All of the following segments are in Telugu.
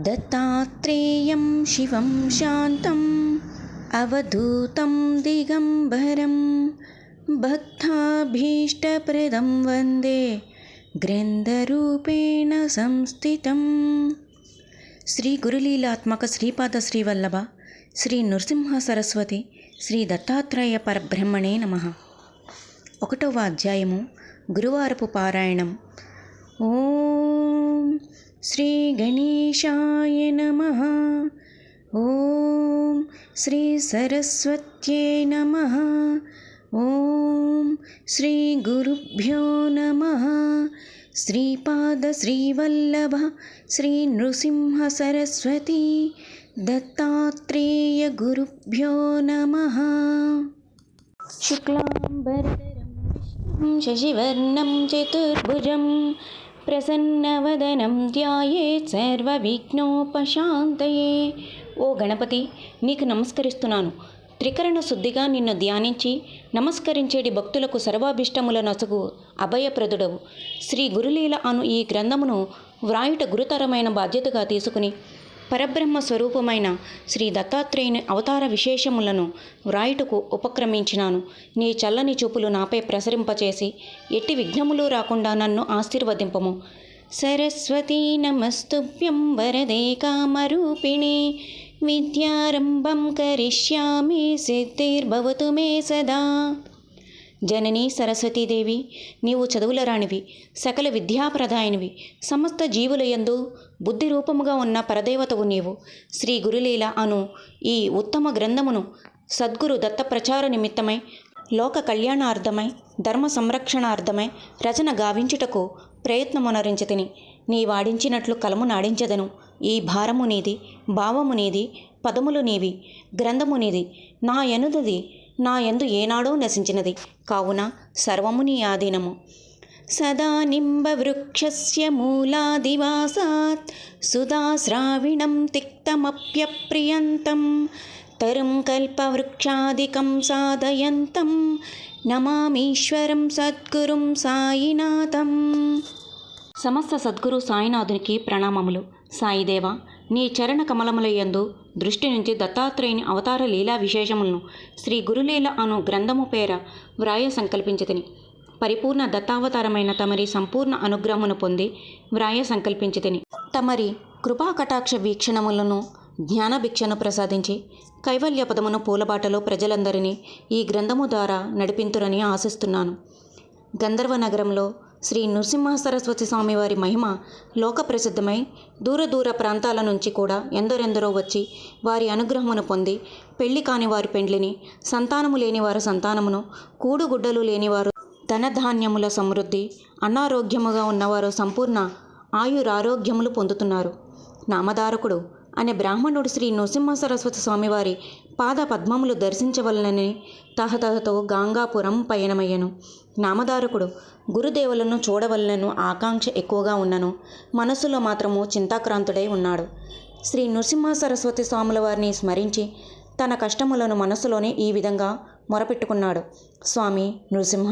దత్తాత్రేయం శివం శాంతం అవధూతం దిగంబరం భక్తాభీష్టప్రదం వందే గ్రంథరూపేణ సంస్థితం. శ్రీ గురులీలాత్మక శ్రీపాద శ్రీవల్లభ శ్రీ నృసింహ సరస్వతి శ్రీ దత్తాత్రేయ పరబ్రహ్మణే నమః. 1వ అధ్యాయము గురువారపు పారాయణం. ఓం శ్రీ గణేశాయ నమః. ఓం శ్రీ సరస్వత్యై నమః. ఓం శ్రీ గురుభ్యో నమః. శ్రీపాద శ్రీవల్లభ శ్రీ నృసింహ సరస్వతి దత్తాత్రేయ గురుభ్యో నమః. శుక్లాంబరధరం విష్ణుం శశివర్ణం చతుర్భుజం ప్రసన్నవదనం ధ్యాయేత్ సర్వవిఘ్నోపశాంతయే. ఓ గణపతి, నీకు నమస్కరిస్తున్నాను. త్రికరణ శుద్ధిగా నిన్ను ధ్యానించి నమస్కరించేటి భక్తులకు సర్వాభిష్టముల నసుగు అభయప్రదుడవు. శ్రీ గురులీల అను ఈ గ్రంథమును వ్రాయుట గురుతరమైన బాధ్యతగా తీసుకుని పరబ్రహ్మ స్వరూపమైన శ్రీ దత్తాత్రేయుని అవతార విశేషములను వ్రాయుటకు ఉపక్రమించినాను. నీ చల్లని చూపులు నాపై ప్రసరింపచేసి ఎట్టి విఘ్నములు రాకుండా నన్ను ఆశీర్వదింపము. సరస్వతీ నమస్తుభ్యం వరదే కామరూపిణి విద్యారంభం కరిష్యామి సిద్ధిర్భవతు మే సదా. జననీ సరస్వతీదేవి, నీవు చదువుల రాణివి, సకల విద్యాప్రదాయనివి, సమస్త జీవుల యందు బుద్ధి రూపముగా ఉన్న పరదేవతవు నీవు. శ్రీ గురులీల అను ఈ ఉత్తమ గ్రంథమును సద్గురు దత్త ప్రచార నిమిత్తమై లోక కళ్యాణార్థమై ధర్మ సంరక్షణార్థమై రచన గావించుటకు ప్రయత్నమునరించితిని. నీ వాడించినట్లు కలము నాడించదను. ఈ భారము నీది, భావము నీది, పదములు నీవి, గ్రంథము నీది. నా ఎనుదది నా యందు ఏనాడో నశించినది కావున సర్వము నీ ఆధీనము. సదా నింబవృక్షస్య మూలాదివాసాత్ సుధాశ్రావిణం తిక్తమప్యప్రియంతం తరం కల్పవృక్షాదికం సాధయంతం నమామీశ్వరం సద్గురుం సాయినాథం. సమస్త సద్గురు సాయినాథునికి ప్రణామములు. సాయిదేవ, నీ చరణ కమలములయందు దృష్టి నుంచి దత్తాత్రేయుని అవతార లీలా విశేషములను శ్రీ గురులీల అను గ్రంథము పేర వ్రాయ సంకల్పించితిని. పరిపూర్ణ దత్తావతారమైన తమరి సంపూర్ణ అనుగ్రహమును పొంది వ్రాయ సంకల్పించితిని. తమరి కృపాకటాక్ష వీక్షణములను జ్ఞానభిక్షను ప్రసాదించి కైవల్య పదమును పూలబాటలో ప్రజలందరినీ ఈ గ్రంథము ద్వారా నడిపింతురని ఆశిస్తున్నాను. గంధర్వ నగరంలో శ్రీ నృసింహ సరస్వతి స్వామివారి మహిమ లోక ప్రసిద్ధమై దూర దూర ప్రాంతాల నుంచి కూడా ఎందరెందరో వచ్చి వారి అనుగ్రహమును పొంది పెళ్లి కాని వారి పెండ్లిని, సంతానము లేనివారు సంతానమును, కూడుగుడ్డలు లేనివారు ధనధాన్యముల సమృద్ధి, అనారోగ్యముగా ఉన్నవారు సంపూర్ణ ఆయురారోగ్యములు పొందుతున్నారు. నామధారకుడు అనే బ్రాహ్మణుడు శ్రీ నృసింహ సరస్వతి స్వామివారి పాద పద్మములు దర్శించవలనని తహతహతో గాంగాపురం పయనమయ్యను. నామధారకుడు గురుదేవులను చూడవలనను ఆకాంక్ష ఎక్కువగా ఉన్నను మనస్సులో మాత్రము చింతాక్రాంతుడై ఉన్నాడు. శ్రీ నృసింహ సరస్వతి స్వాముల వారిని స్మరించి తన కష్టములను మనస్సులోనే ఈ విధంగా మొరపెట్టుకున్నాడు. స్వామి నృసింహ,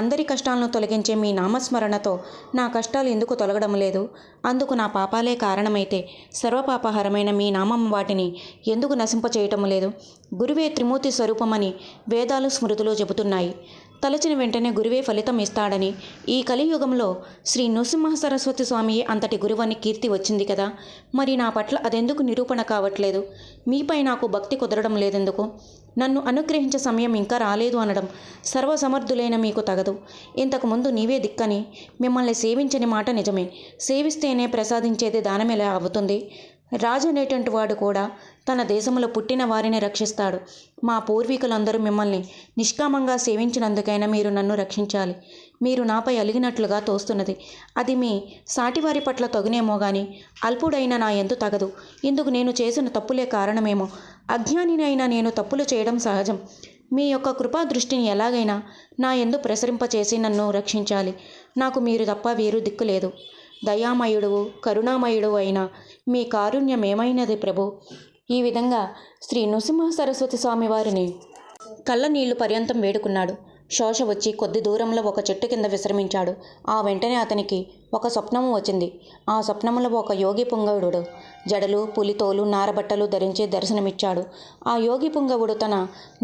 అందరి కష్టాలను తొలగించే మీ నామస్మరణతో నా కష్టాలు ఎందుకు తొలగడం లేదు? అందుకు నా పాపాలే కారణమైతే సర్వపాపహరమైన మీ నామం వాటిని ఎందుకు నశింపచేయటం లేదు? గురువే త్రిమూర్తి స్వరూపమని వేదాలు స్మృతులు చెబుతున్నాయి. తలచిన వెంటనే గురువే ఫలితం ఇస్తాడని ఈ కలియుగంలో శ్రీ నృసింహ సరస్వతి స్వామి అంతటి గురువని కీర్తి వచ్చింది కదా. మరి నా పట్ల అదెందుకు నిరూపణ కావట్లేదు? మీపై నాకు భక్తి కుదరడం లేదెందుకు? నన్ను అనుగ్రహించే సమయం ఇంకా రాలేదు అనడం సర్వసమర్థులైన మీకు తగదు. ఇంతకుముందు నీవే దిక్కని మిమ్మల్ని సేవించని మాట నిజమే. సేవిస్తేనే ప్రసాదించేది దానమెలా అవుతుంది? రాజు అనేటువంటి వాడు కూడా తన దేశంలో పుట్టిన వారిని రక్షిస్తాడు. మా పూర్వీకులందరూ మిమ్మల్ని నిష్కామంగా సేవించినందుకైనా మీరు నన్ను రక్షించాలి. మీరు నాపై అలిగినట్లుగా తోస్తున్నది. అది మీ సాటివారి పట్ల తగునేమో గాని అల్పుడైన నా యందు తగదు. ఇందుకు నేను చేసిన తప్పులే కారణమేమో. అజ్ఞానినైనా నేను తప్పులు చేయడం సహజం. మీ యొక్క కృపా దృష్టిని ఎలాగైనా నా యందు ప్రసరింపచేసి నన్ను రక్షించాలి. నాకు మీరు తప్ప వేరు దిక్కు లేదు. దయామయుడు కరుణామయుడు అయిన మీ కారుణ్యమేమైనది ప్రభు. ఈ విధంగా శ్రీ నృసింహ సరస్వతి స్వామి వారిని కళ్ళ నీళ్లు పర్యంతం వేడుకున్నాడు. శోష వచ్చి కొద్ది దూరంలో ఒక చెట్టు కింద విశ్రమించాడు. ఆ వెంటనే అతనికి ఒక స్వప్నము వచ్చింది. ఆ స్వప్నములో ఒక యోగి పుంగవుడు జడలు, పులితోలు, నారబట్టలు ధరించి దర్శనమిచ్చాడు. ఆ యోగి పుంగవుడు తన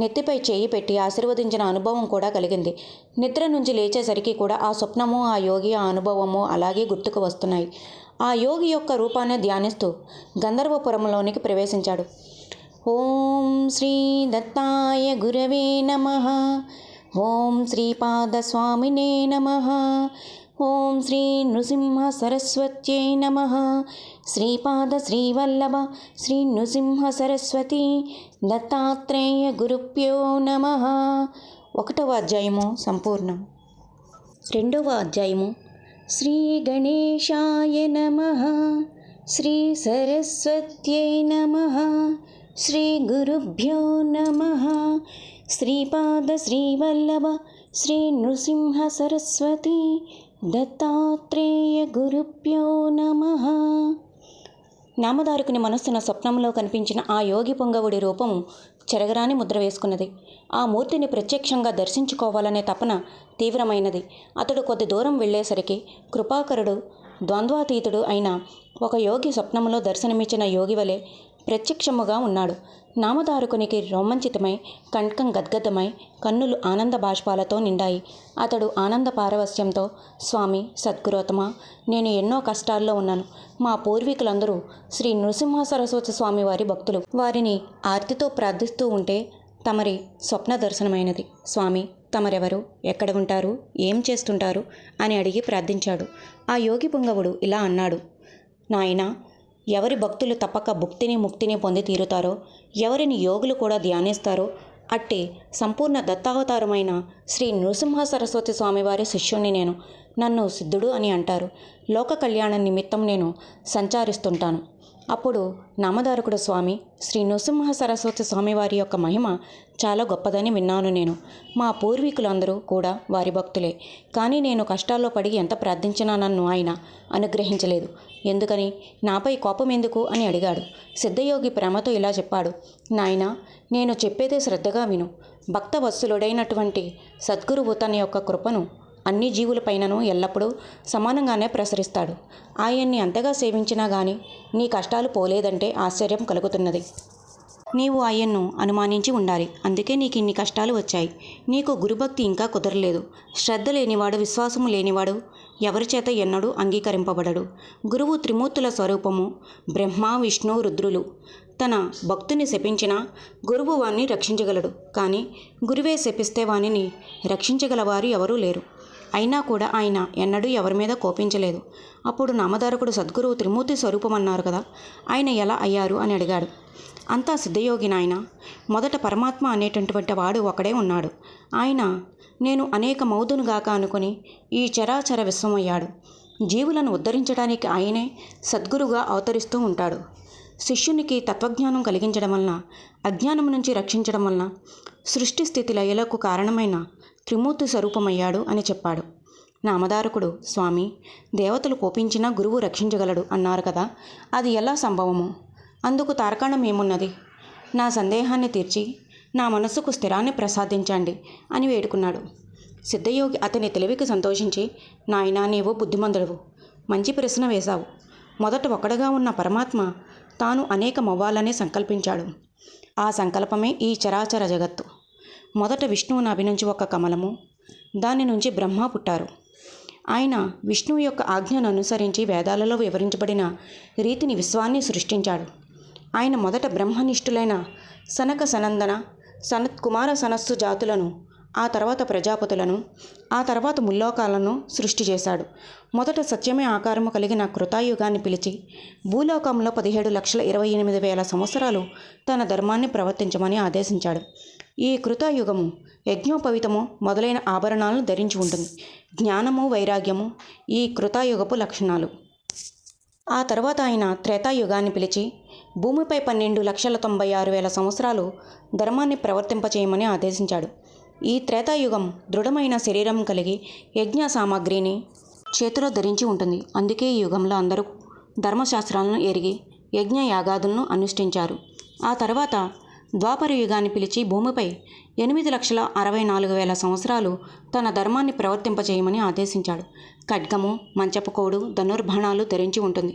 నెత్తిపై చేయి పెట్టి ఆశీర్వదించిన అనుభవం కూడా కలిగింది. నిద్ర నుంచి లేచేసరికి కూడా ఆ స్వప్నము, ఆ యోగి, ఆ అనుభవము అలాగే గుర్తుకు వస్తున్నాయి. ఆ యోగి యొక్క రూపాన్ని ధ్యానిస్తూ గంధర్వపురంలోనికి ప్రవేశించాడు. ఓం శ్రీ దత్తాయ గురవే నమః. ఓం శ్రీపాదస్వామినే నమః. ఓం శ్రీ నృసింహ సరస్వత్యై నమః. శ్రీపాద శ్రీవల్లభ శ్రీ నృసింహ సరస్వతి దత్తాత్రేయ గురుభ్యో నమః. 1వ అధ్యాయము సంపూర్ణం. 2వ అధ్యాయము శ్రీ గణేశాయ నమః. శ్రీ సరస్వత్యై నమః. శ్రీ గురుభ్యో నమః. శ్రీపాద శ్రీవల్లభ శ్రీ నృసింహ సరస్వతి దత్తాత్రేయ గురుభ్యో నమః. నామధారకుని మనస్సున స్వప్నంలో కనిపించిన ఆ యోగి పుంగవుడి రూపము చెరగరాని ముద్ర వేసుకున్నది. ఆ మూర్తిని ప్రత్యక్షంగా దర్శించుకోవాలనే తపన తీవ్రమైనది. అతడు కొద్ది దూరం వెళ్ళేసరికి కృపాకరుడు, ద్వంద్వాతీతుడు అయిన ఒక యోగి స్వప్నములో దర్శనమిచ్చిన యోగి వలె ప్రత్యక్షముగా ఉన్నాడు. నామధారకునికి రోమంచితమై, కంఠం గద్గదమై, కన్నులు ఆనంద బాష్పాలతో నిండాయి. అతడు ఆనంద పారవస్యంతో, స్వామి, సద్గురోత్తమా, నేను ఎన్నో కష్టాల్లో ఉన్నాను. మా పూర్వీకులందరూ శ్రీ నృసింహ సరస్వతి స్వామి వారి భక్తులు. వారిని ఆర్తితో ప్రార్థిస్తూ ఉంటే తమరి స్వప్న దర్శనమైనది. స్వామి, తమరెవరు, ఎక్కడ ఉంటారు, ఏం చేస్తుంటారు అని అడిగి ప్రార్థించాడు. ఆ యోగి పుంగవుడు ఇలా అన్నాడు. నాయనా, ఎవరి భక్తులు తప్పక భుక్తిని ముక్తిని పొంది తీరుతారో, ఎవరిని యోగులు కూడా ధ్యానిస్తారో అట్టి సంపూర్ణ దత్తావతారమైన శ్రీ నృసింహ సరస్వతి స్వామివారి శిష్యుణ్ణి నేను. నన్ను సిద్ధుడు అని అంటారు. లోక కళ్యాణ నిమిత్తం నేను సంచారిస్తుంటాను. అప్పుడు నామధారకుడు, స్వామి, శ్రీ నృసింహ సరస్వతి స్వామివారి యొక్క మహిమ చాలా గొప్పదని విన్నాను నేను. మా పూర్వీకులందరూ కూడా వారి భక్తులే. కానీ నేను కష్టాల్లో పడి ఎంత ప్రార్థించినా నన్ను ఆయన అనుగ్రహించలేదు. ఎందుకని, నాపై కోపం ఎందుకు అని అడిగాడు. సిద్ధయోగి ప్రేమతో ఇలా చెప్పాడు. నాయనా, నేను చెప్పేదే శ్రద్ధగా విను. భక్త వత్సలుడైనటువంటి సద్గురువు తన యొక్క కృపను అన్ని జీవులపైనను ఎల్లప్పుడూ సమానంగానే ప్రసరిస్తాడు. ఆయన్ని అంతగా సేవించినా గాని నీ కష్టాలు పోలేదంటే ఆశ్చర్యం కలుగుతున్నది. నీవు ఆయన్ను అనుమానించి ఉండాలి. అందుకే నీకు ఇన్ని కష్టాలు వచ్చాయి. నీకు గురుభక్తి ఇంకా కుదరలేదు. శ్రద్ధ లేనివాడు, విశ్వాసము లేనివాడు ఎవరి చేత ఎన్నడూ అంగీకరింపబడడు. గురువు త్రిమూర్తుల స్వరూపము. బ్రహ్మ, విష్ణు, రుద్రులు. తన భక్తుని శపించినా గురువు వాణ్ణి రక్షించగలడు. కానీ గురువే శపిస్తే వాణిని రక్షించగలవారు ఎవరూ లేరు. అయినా కూడా ఆయన ఎన్నడూ ఎవరి మీద కోపించలేదు. అప్పుడు నామధారకుడు, సద్గురువు త్రిమూర్తి స్వరూపం అన్నారు కదా, ఆయన ఎలా అయ్యారు అని అడిగాడు. అంతా సిద్ధయోగి నాయన. మొదట పరమాత్మ అనేటటువంటి వాడు ఒకడే ఉన్నాడు. ఆయన నేను అనేక మౌదునుగాక అనుకుని ఈ చరాచర విశ్వమయ్యాడు. జీవులను ఉద్ధరించడానికి ఆయనే సద్గురుగా అవతరిస్తూ ఉంటాడు. శిష్యునికి తత్వజ్ఞానం కలిగించడం వలన, అజ్ఞానం నుంచి రక్షించడం వలన సృష్టి స్థితి లయలకు కారణమైన త్రిమూర్తి స్వరూపమయ్యాడు అని చెప్పాడు. నామధారకుడు, స్వామి, దేవతలు కోపించినా గురువు రక్షించగలడు అన్నారు కదా, అది ఎలా సంభవము? అందుకు తార్కాణం ఏమున్నది? నా సందేహాన్ని తీర్చి నా మనస్సుకు స్థిరాన్ని ప్రసాదించండి అని వేడుకున్నాడు. సిద్ధయోగి అతని తెలివికి సంతోషించి, నాయనా, నీవు బుద్ధిమంతుడువు. మంచి ప్రశ్న వేశావు. మొదట ఒక్కడుగా ఉన్న పరమాత్మ తాను అనేకమవ్వాలని సంకల్పించాడు. ఆ సంకల్పమే ఈ చరాచర జగత్తు. మొదట విష్ణువు నాభి నుంచి ఒక కమలము, దాని నుంచి బ్రహ్మ పుట్టారు. ఆయన విష్ణువు యొక్క ఆజ్ఞను అనుసరించి వేదాలలో వివరించబడిన రీతిని విశ్వాన్ని సృష్టించాడు. ఆయన మొదట బ్రహ్మనిష్ఠులైన సనక సనందన సనత్కుమార సనస్సు జాతులను, ఆ తర్వాత ప్రజాపతులను, ఆ తర్వాత ముల్లోకాలను సృష్టి చేశాడు. మొదట సత్యమే ఆకారము కలిగిన కృతాయుగాన్ని పిలిచి భూలోకంలో 17,28,000 సంవత్సరాలు తన ధర్మాన్ని ప్రవర్తించమని ఆదేశించాడు. ఈ కృతాయుగము యజ్ఞోపవితము మొదలైన ఆభరణాలను ధరించి ఉంటుంది. జ్ఞానము, వైరాగ్యము ఈ కృతాయుగపు లక్షణాలు. ఆ తర్వాత ఆయన త్రేతాయుగాన్ని పిలిచి భూమిపై 12,96,000 సంవత్సరాలు ధర్మాన్ని ప్రవర్తింపచేయమని ఆదేశించాడు. ఈ త్రేతాయుగం దృఢమైన శరీరం కలిగి యజ్ఞ సామాగ్రిని చేతిలో ధరించి ఉంటుంది. అందుకే ఈ యుగంలో అందరూ ధర్మశాస్త్రాలను ఎరిగి యజ్ఞ యాగాదులను అనుష్ఠించారు. ఆ తర్వాత ద్వాపర యుగాన్ని పిలిచి భూమిపై 8,64,000 సంవత్సరాలు తన ధర్మాన్ని ప్రవర్తింపచేయమని ఆదేశించాడు. ఖడ్గము, మంచపు కోడు, ధనుర్బాణాలు ధరించి ఉంటుంది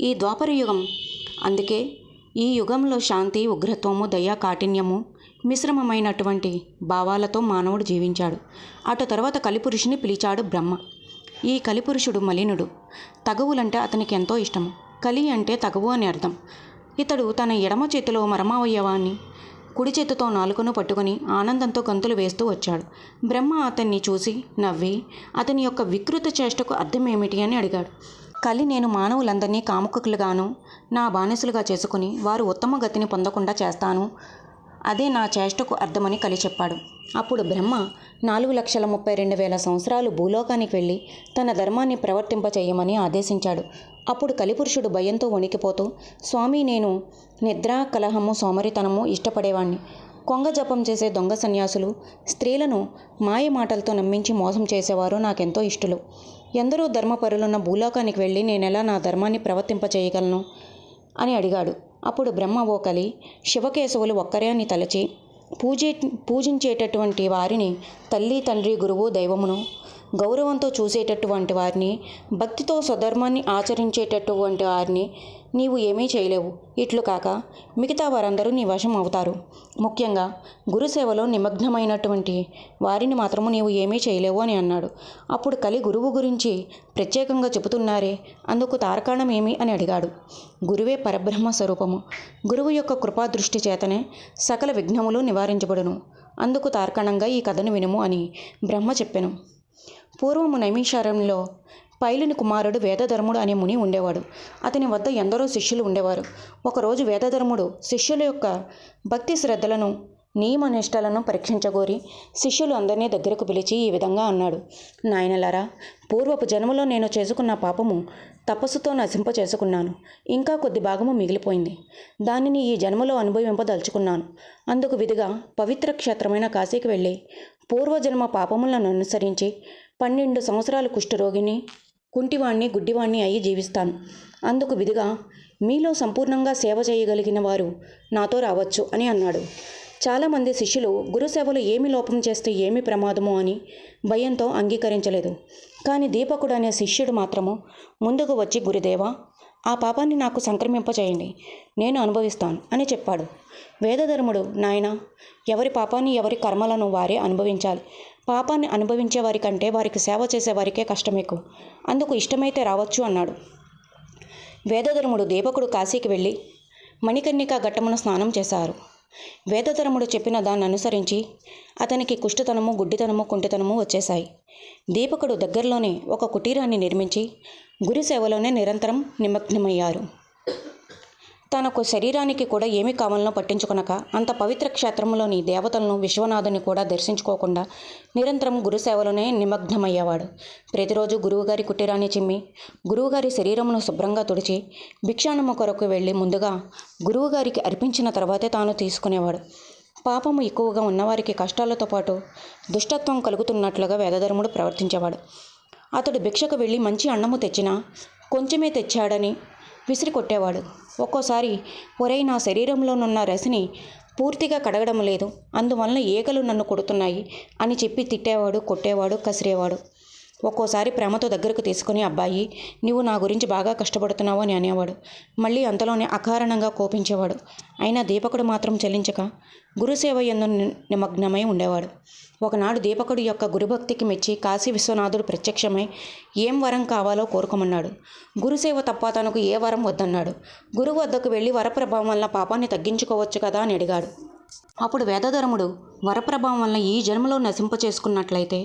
ఈ ద్వాపర యుగం. అందుకే ఈ యుగంలో శాంతి, ఉగ్రత్వము, దయ, కాఠిన్యము మిశ్రమమైనటువంటి భావాలతో మానవుడు జీవించాడు. అటు తర్వాత కలిపురుషుని పిలిచాడు బ్రహ్మ. ఈ కలిపురుషుడు మలినుడు. తగవులంటే అతనికి ఎంతో ఇష్టము. కలి అంటే తగవు అని అర్థం. ఇతడు తన ఎడమ చేతిలో మరమావయవాన్ని, కుడి చేతితో నాలుకను పట్టుకుని ఆనందంతో గంతులు వేస్తూ వచ్చాడు. బ్రహ్మ అతన్ని చూసి నవ్వి అతని యొక్క వికృత చేష్టకు అర్థం ఏమిటి అని అడిగాడు. కలి నేను మానవులందరినీ కాముకులుగాను నా బానిసలుగా చేసుకుని వారు ఉత్తమ గతిని పొందకుండా చేస్తాను, అదే నా చేష్టకు అర్థమని కలి చెప్పాడు. అప్పుడు బ్రహ్మ 4,32,000 సంవత్సరాలు భూలోకానికి వెళ్ళి తన ధర్మాన్ని ప్రవర్తింపచేయమని ఆదేశించాడు. అప్పుడు కలిపురుషుడు భయంతో వణికిపోతూ, స్వామి, నేను నిద్ర, కలహము, సోమరితనము ఇష్టపడేవాణ్ణి. కొంగ జపం చేసే దొంగ సన్యాసులు, స్త్రీలను మాయ మాటలతో నమ్మించి మోసం చేసేవారు నాకెంతో ఇష్టలు. ఎందరో ధర్మపరులున్న భూలోకానికి వెళ్ళి నేనెలా నా ధర్మాన్ని ప్రవర్తింపచేయగలను అని అడిగాడు. అప్పుడు బ్రహ్మ, ఓ కలి, శివకేశవులు ఒక్కరే అని తలచి పూజించేటటువంటి వారిని, తల్లి, తండ్రి, గురువు, దైవమును గౌరవంతో చూసేటటువంటి వారిని, భక్తితో స్వధర్మాన్ని ఆచరించేటటువంటి వారిని నీవు ఏమీ చేయలేవు. ఇట్లు కాక మిగతా వారందరూ నీ వశం అవుతారు. ముఖ్యంగా గురుసేవలో నిమగ్నమైనటువంటి వారిని మాత్రము నీవు ఏమీ చేయలేవు అని అన్నాడు. అప్పుడు కలి గురువు గురించి ప్రత్యేకంగా చెబుతున్నారే, అందుకు తార్కాణం ఏమి అని అడిగాడు. గురువే పరబ్రహ్మ స్వరూపము. గురువు యొక్క కృపాదృష్టి చేతనే సకల విఘ్నములు నివారించబడును. అందుకు తార్కాణంగా ఈ కథను వినుము అని బ్రహ్మ చెప్పెను. పూర్వము నైమిషారణ్యంలో పైలుని కుమారుడు వేదధర్ముడు అనే ముని ఉండేవాడు. అతని వద్ద ఎందరో శిష్యులు ఉండేవారు. ఒకరోజు వేదధర్ముడు శిష్యుల యొక్క భక్తి శ్రద్ధలను, నియమనిష్టలను పరీక్షించగోరి శిష్యులు అందరినీ దగ్గరకు పిలిచి ఈ విధంగా అన్నాడు. నాయనలారా, పూర్వపు జన్మలో నేను చేసుకున్న పాపము తపస్సుతో నశింప చేసుకున్నాను. ఇంకా కొద్ది భాగము మిగిలిపోయింది. దానిని ఈ జన్మలో అనుభవింపదలుచుకున్నాను. అందుకు విధిగా పవిత్ర క్షేత్రమైన కాశీకి వెళ్ళి పూర్వజన్మ పాపములను అనుసరించి 12 సంవత్సరాలు కుష్ఠరోగిని, కుంటివాణ్ణి, గుడ్డివాణ్ణి అయి జీవిస్తాను. అందుకు విధిగా మీలో సంపూర్ణంగా సేవ చేయగలిగిన వారు నాతో రావచ్చు అని అన్నాడు. చాలామంది శిష్యులు గురుసేవలు ఏమి లోపం చేస్తే ఏమి ప్రమాదమో అని భయంతో అంగీకరించలేదు. కానీ దీపకుడు అనే శిష్యుడు మాత్రము ముందుకు వచ్చి, గురుదేవా, ఆ పాపాన్ని నాకు సంక్రమింపచేయండి, నేను అనుభవిస్తాను అని చెప్పాడు. వేదధర్ముడు, నాయన, ఎవరి పాపాన్ని, ఎవరి కర్మలను వారే అనుభవించాలి. పాపాన్ని అనుభవించే వారి కంటే వారికి సేవ చేసే వారికే కష్టం ఎక్కువ. అందుకు ఇష్టమైతే రావచ్చు అన్నాడు. వేదధర్ముడు, దీపకుడు కాశీకి వెళ్ళి మణికర్ణికా ఘట్టమున స్నానం చేశారు. వేదధర్ముడు చెప్పిన దాన్ని అనుసరించి అతనికి కుష్ఠతనము, గుడ్డితనము, కుంటితనము వచ్చేశాయి. దీపకుడు దగ్గరలోనే ఒక కుటీరాన్ని నిర్మించి గురుసేవలోనే నిరంతరం నిమగ్నమయ్యారు. తనకు శరీరానికి కూడా ఏమి కావాలనో పట్టించుకొనక అంత పవిత్ర క్షేత్రంలోని దేవతలను, విశ్వనాథుని కూడా దర్శించుకోకుండా నిరంతరం గురుసేవలోనే నిమగ్నమయ్యేవాడు. ప్రతిరోజు గురువుగారి కుటీరాన్ని చిమ్మి గురువుగారి శరీరమును శుభ్రంగా తుడిచి భిక్షాన్నము కొరకు వెళ్ళి ముందుగా గురువుగారికి అర్పించిన తర్వాతే తాను తీసుకునేవాడు. పాపము ఎక్కువగా ఉన్నవారికి కష్టాలతో పాటు దుష్టత్వం కలుగుతున్నట్లుగా వేదధర్ముడు ప్రవర్తించేవాడు. అతడు భిక్షకు వెళ్ళి మంచి అన్నము తెచ్చినా కొంచెమే తెచ్చాడని విసిరి కొట్టేవాడు. ఒక్కోసారి, ఒరేయ్, నా శరీరంలోనున్న రసిని పూర్తిగా కడగడం లేదు, అందువలన ఈగలు నన్ను కొడుతున్నాయి అని చెప్పి తిట్టేవాడు, కొట్టేవాడు, కసిరేవాడు. ఒక్కోసారి ప్రేమతో దగ్గరకు తీసుకుని, అబ్బాయి, నీవు నా గురించి బాగా కష్టపడుతున్నావు అని అనేవాడు. మళ్ళీ అంతలోనే అకారణంగా కోపించేవాడు. అయినా దీపకుడు మాత్రం చెల్లించక గురుసేవ యందు నిమగ్నమై ఉండేవాడు. ఒకనాడు దీపకుడు యొక్క గురుభక్తికి మెచ్చి కాశీ విశ్వనాథుడు ప్రత్యక్షమై ఏం వరం కావాలో కోరుకోమన్నాడు. గురుసేవ తప్ప తనకు ఏ వరం వద్దన్నాడు. గురువు వద్దకు వెళ్ళి వరప్రభావం వల్ల పాపాన్ని తగ్గించుకోవచ్చు కదా అని అడిగాడు. అప్పుడు వేదధర్ముడు, వరప్రభావం వల్ల ఈ జన్మలో నశింప చేసుకున్నట్లయితే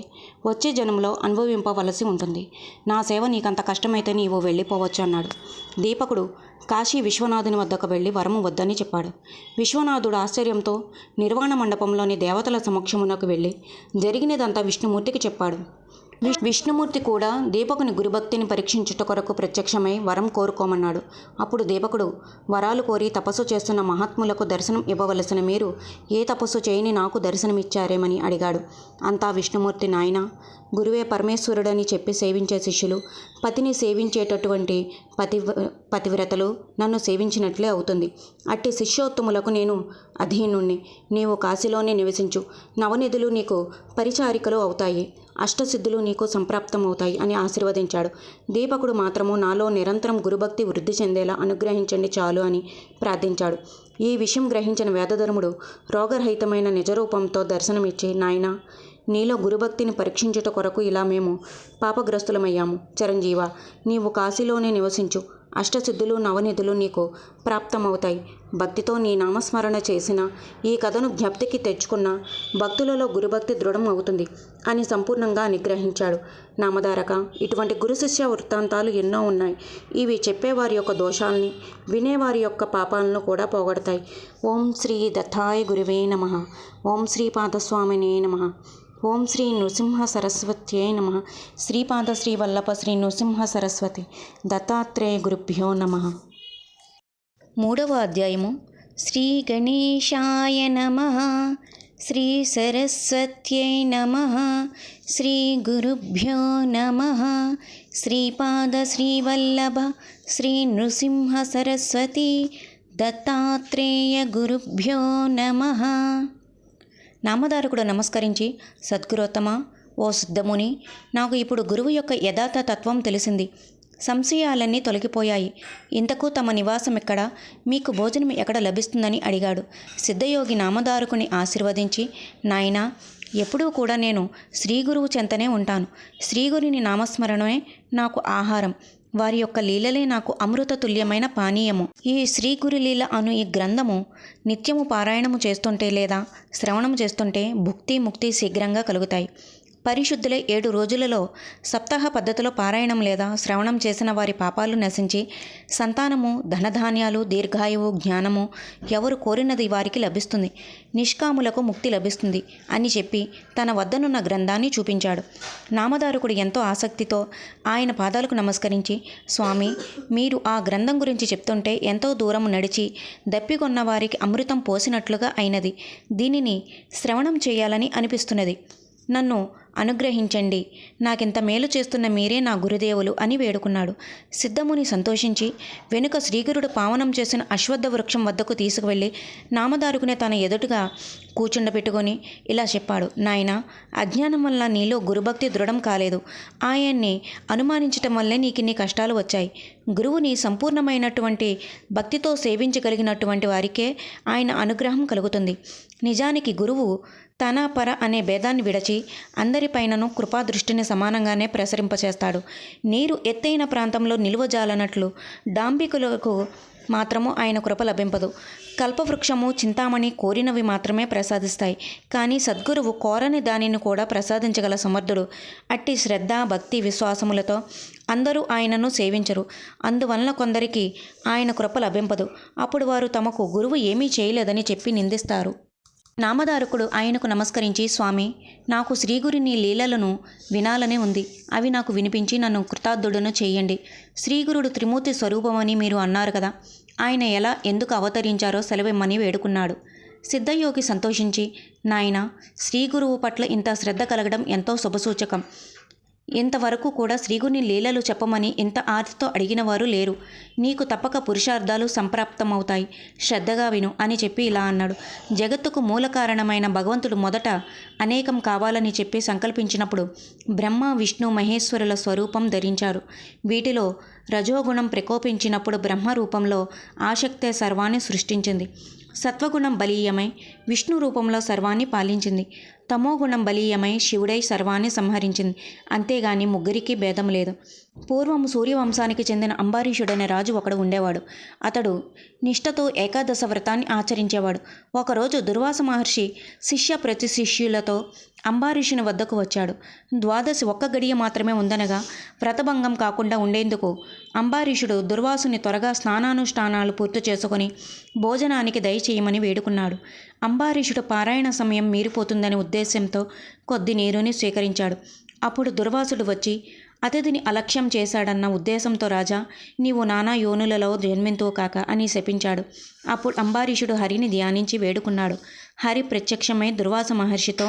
వచ్చే జన్మలో అనుభవింపవలసి ఉంటుంది. నా సేవ నీకంత కష్టమైతే నీవు వెళ్ళిపోవచ్చు అన్నాడు. దీపకుడు కాశీ విశ్వనాథుని వద్దకు వెళ్ళి వరము వద్దని చెప్పాడు. విశ్వనాథుడు ఆశ్చర్యంతో నిర్వాణ మండపంలోని దేవతల సమక్షమునకు వెళ్ళి జరిగినదంతా విష్ణుమూర్తికి చెప్పాడు. విష్ణుమూర్తి కూడా దీపకుని గురుభక్తిని పరీక్షించుట కొరకు ప్రత్యక్షమై వరం కోరుకోమన్నాడు. అప్పుడు దీపకుడు, వరాలు కోరి తపస్సు చేస్తున్న మహాత్ములకు దర్శనం ఇవ్వవలసిన మీరు ఏ తపస్సు చేయని నాకు దర్శనమిచ్చారేమని అడిగాడు. అంతా విష్ణుమూర్తి, నాయనా, గురువే పరమేశ్వరుడని చెప్పి సేవించే శిష్యులు పతిని సేవించేటటువంటి పతివ్రతలు నన్ను సేవించినట్లే అవుతుంది. అట్టి శిష్యోత్తములకు నేను అధీనుణ్ణి. నీవు కాశీలోనే నివసించు. నవనిధులు నీకు పరిచారికలు అవుతాయి. అష్టసిద్ధులు నీకు సంప్రాప్తమవుతాయి అని ఆశీర్వదించాడు. దీపకుడు మాత్రము నాలో నిరంతరం గురుభక్తి వృద్ధి చెందేలా అనుగ్రహించండి చాలు అని ప్రార్థించాడు. ఈ విషయం గ్రహించిన వేదధర్ముడు రోగరహితమైన నిజరూపంతో దర్శనమిచ్చి, నాయనా, నీలో గురుభక్తిని పరీక్షించుట కొరకు ఇలా మేము పాపగ్రస్తులమయ్యాము. చిరంజీవ, నీవు కాశీలోనే నివసించు. అష్టసిద్ధులు నవనిధులు నీకు ప్రాప్తమవుతాయి. భక్తితో నీ నామస్మరణ చేసిన, ఈ కథను జ్ఞప్తికి తెచ్చుకున్న భక్తులలో గురుభక్తి దృఢం అవుతుంది అని సంపూర్ణంగా నిగ్రహించాడు. నామధారక, ఇటువంటి గురు శిష్య వృత్తాంతాలు ఎన్నో ఉన్నాయి. ఇవి చెప్పేవారి యొక్క దోషాలని, వినేవారి యొక్క పాపాలను కూడా పోగొడతాయి. ఓం శ్రీ దత్తాయ గురువే నమః. ఓం శ్రీపాదస్వామినే నమః. ఓం శ్రీ నృసింహ సరస్వత్యై నమః. శ్రీపాద శ్రీవల్లభ శ్రీ నృసింహ సరస్వతి దత్తాత్రేయ గురుభ్యో నమః. 3వ అధ్యాయము. శ్రీ గణేశాయ నమః. శ్రీ సరస్వత్యై నమః. శ్రీ గురుభ్యో నమః. శ్రీపాద శ్రీవల్లభ శ్రీ నృసింహ సరస్వతి దత్తాత్రేయ గురుభ్యో నమః. నామధారకుడు నమస్కరించి, సద్గురోత్తమ, ఓ సిద్ధముని, నాకు ఇప్పుడు గురువు యొక్క యథార్థ తత్వం తెలిసింది. సంశయాలన్నీ తొలగిపోయాయి. ఇంతకు తమ నివాసం ఎక్కడ, మీకు భోజనం ఎక్కడ లభిస్తుందని అడిగాడు. సిద్ధయోగి నామధారకుని ఆశీర్వదించి, నాయనా, ఎప్పుడూ కూడా నేను శ్రీగురువు చెంతనే ఉంటాను. శ్రీగురుని నామస్మరణమే నాకు ఆహారం. వారి యొక్క లీలలే నాకు అమృత తుల్యమైన పానీయము. ఈ శ్రీగురు లీల అను ఈ గ్రంథము నిత్యము పారాయణము చేస్తుంటే లేదా శ్రవణము చేస్తుంటే భుక్తి ముక్తి శీఘ్రంగా కలుగుతాయి. పరిశుద్ధులై 7 రోజులలో సప్తాహ పద్ధతిలో పారాయణం లేదా శ్రవణం చేసిన వారి పాపాలు నశించి సంతానము, ధనధాన్యాలు, దీర్ఘాయువు, జ్ఞానము ఎవరు కోరినది వారికి లభిస్తుంది. నిష్కాములకు ముక్తి లభిస్తుంది అని చెప్పి తన వద్దనున్న గ్రంథాన్ని చూపించాడు. నామధారకుడు ఎంతో ఆసక్తితో ఆయన పాదాలకు నమస్కరించి, స్వామి, మీరు ఆ గ్రంథం గురించి చెప్తుంటే ఎంతో దూరం నడిచి దప్పికొన్న వారికి అమృతం పోసినట్లుగా అయినది. దీనిని శ్రవణం చేయాలని అనిపిస్తున్నది. నన్ను అనుగ్రహించండి. నాకింత మేలు చేస్తున్న మీరే నా గురుదేవులు అని వేడుకున్నాడు. సిద్ధముని సంతోషించి వెనుక శ్రీగురుడు పావనం చేసిన అశ్వత్థ వృక్షం వద్దకు తీసుకువెళ్ళి నామధారకుని తన ఎదుటుగా కూర్చుండబెట్టుకొని ఇలా చెప్పాడు. నాయనా, అజ్ఞానం వల్ల నీలో గురుభక్తి దృఢం కాలేదు. ఆయన్ని అనుమానించటం వల్లే నీకిన్ని కష్టాలు వచ్చాయి. గురువుని సంపూర్ణమైనటువంటి భక్తితో సేవించగలిగినటువంటి వారికే ఆయన అనుగ్రహం కలుగుతుంది. నిజానికి గురువు తన పర అనే భేదాన్ని విడచి అందరిపైనను కృపాదృష్టిని సమానంగానే ప్రసరింపచేస్తాడు. నీరు ఎత్తైన ప్రాంతంలో నిలువజాలనట్లు డాంబికులకు మాత్రము ఆయన కృప లభింపదు. కల్పవృక్షము, చింతామణి కోరినవి మాత్రమే ప్రసాదిస్తాయి. కానీ సద్గురువు కోరని దానిని కూడా ప్రసాదించగల సమర్థుడు. అట్టి శ్రద్ధ, భక్తి, విశ్వాసములతో అందరూ ఆయనను సేవించరు. అందువలన కొందరికి ఆయన కృప లభింపదు. అప్పుడు వారు తమకు గురువు ఏమీ చేయలేదని చెప్పి నిందిస్తారు. నామధారకుడు ఆయనకు నమస్కరించి, స్వామి, నాకు శ్రీగురుని లీలలను వినాలనే ఉంది. అవి నాకు వినిపించి నన్ను కృతార్థుడను చేయండి. శ్రీగురుడు త్రిమూర్తి స్వరూపమని మీరు అన్నారు కదా, ఆయన ఎలా ఎందుకు అవతరించారో సెలవిమ్మని వేడుకున్నాడు. సిద్ధయోగి సంతోషించి, నాయనా, శ్రీగురువు పట్ల ఇంత శ్రద్ధ కలగడం ఎంతో శుభసూచకం. ఇంతవరకు కూడా శ్రీగురుని లీలలు చెప్పమని ఇంత ఆర్తితో అడిగిన వారు లేరు. నీకు తప్పక పురుషార్థాలు సంప్రాప్తమవుతాయి. శ్రద్ధగా విను అని చెప్పి ఇలా అన్నాడు. జగత్తుకు మూల కారణమైన భగవంతుడు మొదట అనేకం కావాలని చెప్పి సంకల్పించినప్పుడు బ్రహ్మ, విష్ణు, మహేశ్వరుల స్వరూపం ధరించారు. వీటిలో రజోగుణం ప్రకోపించినప్పుడు బ్రహ్మ రూపంలో ఆసక్తే సర్వాన్ని సృష్టించింది. సత్వగుణం బలీయమై విష్ణు రూపంలో సర్వాన్ని పాలించింది. తమోగుణం బలీయమై శివుడై సర్వాన్ని సంహరించింది. అంతేగాని ముగ్గురికి భేదం లేదు. పూర్వం సూర్యవంశానికి చెందిన అంబారీషుడనే రాజు ఒకడు ఉండేవాడు. అతడు నిష్ఠతో ఏకాదశ వ్రతాన్ని ఆచరించేవాడు. ఒకరోజు దుర్వాస మహర్షి శిష్య ప్రతి శిష్యులతో అంబారీషుని వద్దకు వచ్చాడు. ద్వాదశి ఒక్క గడియ మాత్రమే ఉందనగా వ్రతభంగం కాకుండా ఉండేందుకు అంబారీషుడు దుర్వాసుని త్వరగా స్నానానుష్ఠానాలు పూర్తి చేసుకొని భోజనానికి దయచేయమని వేడుకున్నాడు. అంబారీషుడు పారాయణ సమయం మీరిపోతుందనే ఉద్దేశంతో కొద్ది నీరుని స్వీకరించాడు. అప్పుడు దుర్వాసుడు వచ్చి అతిథిని అలక్ష్యం చేశాడన్న ఉద్దేశంతో రాజా నీవు నానా యోనులలో జన్మింతువు కాక అని శపించాడు. అప్పుడు అంబారీషుడు హరిని ధ్యానించి వేడుకున్నాడు. హరి ప్రత్యక్షమై దుర్వాస మహర్షితో,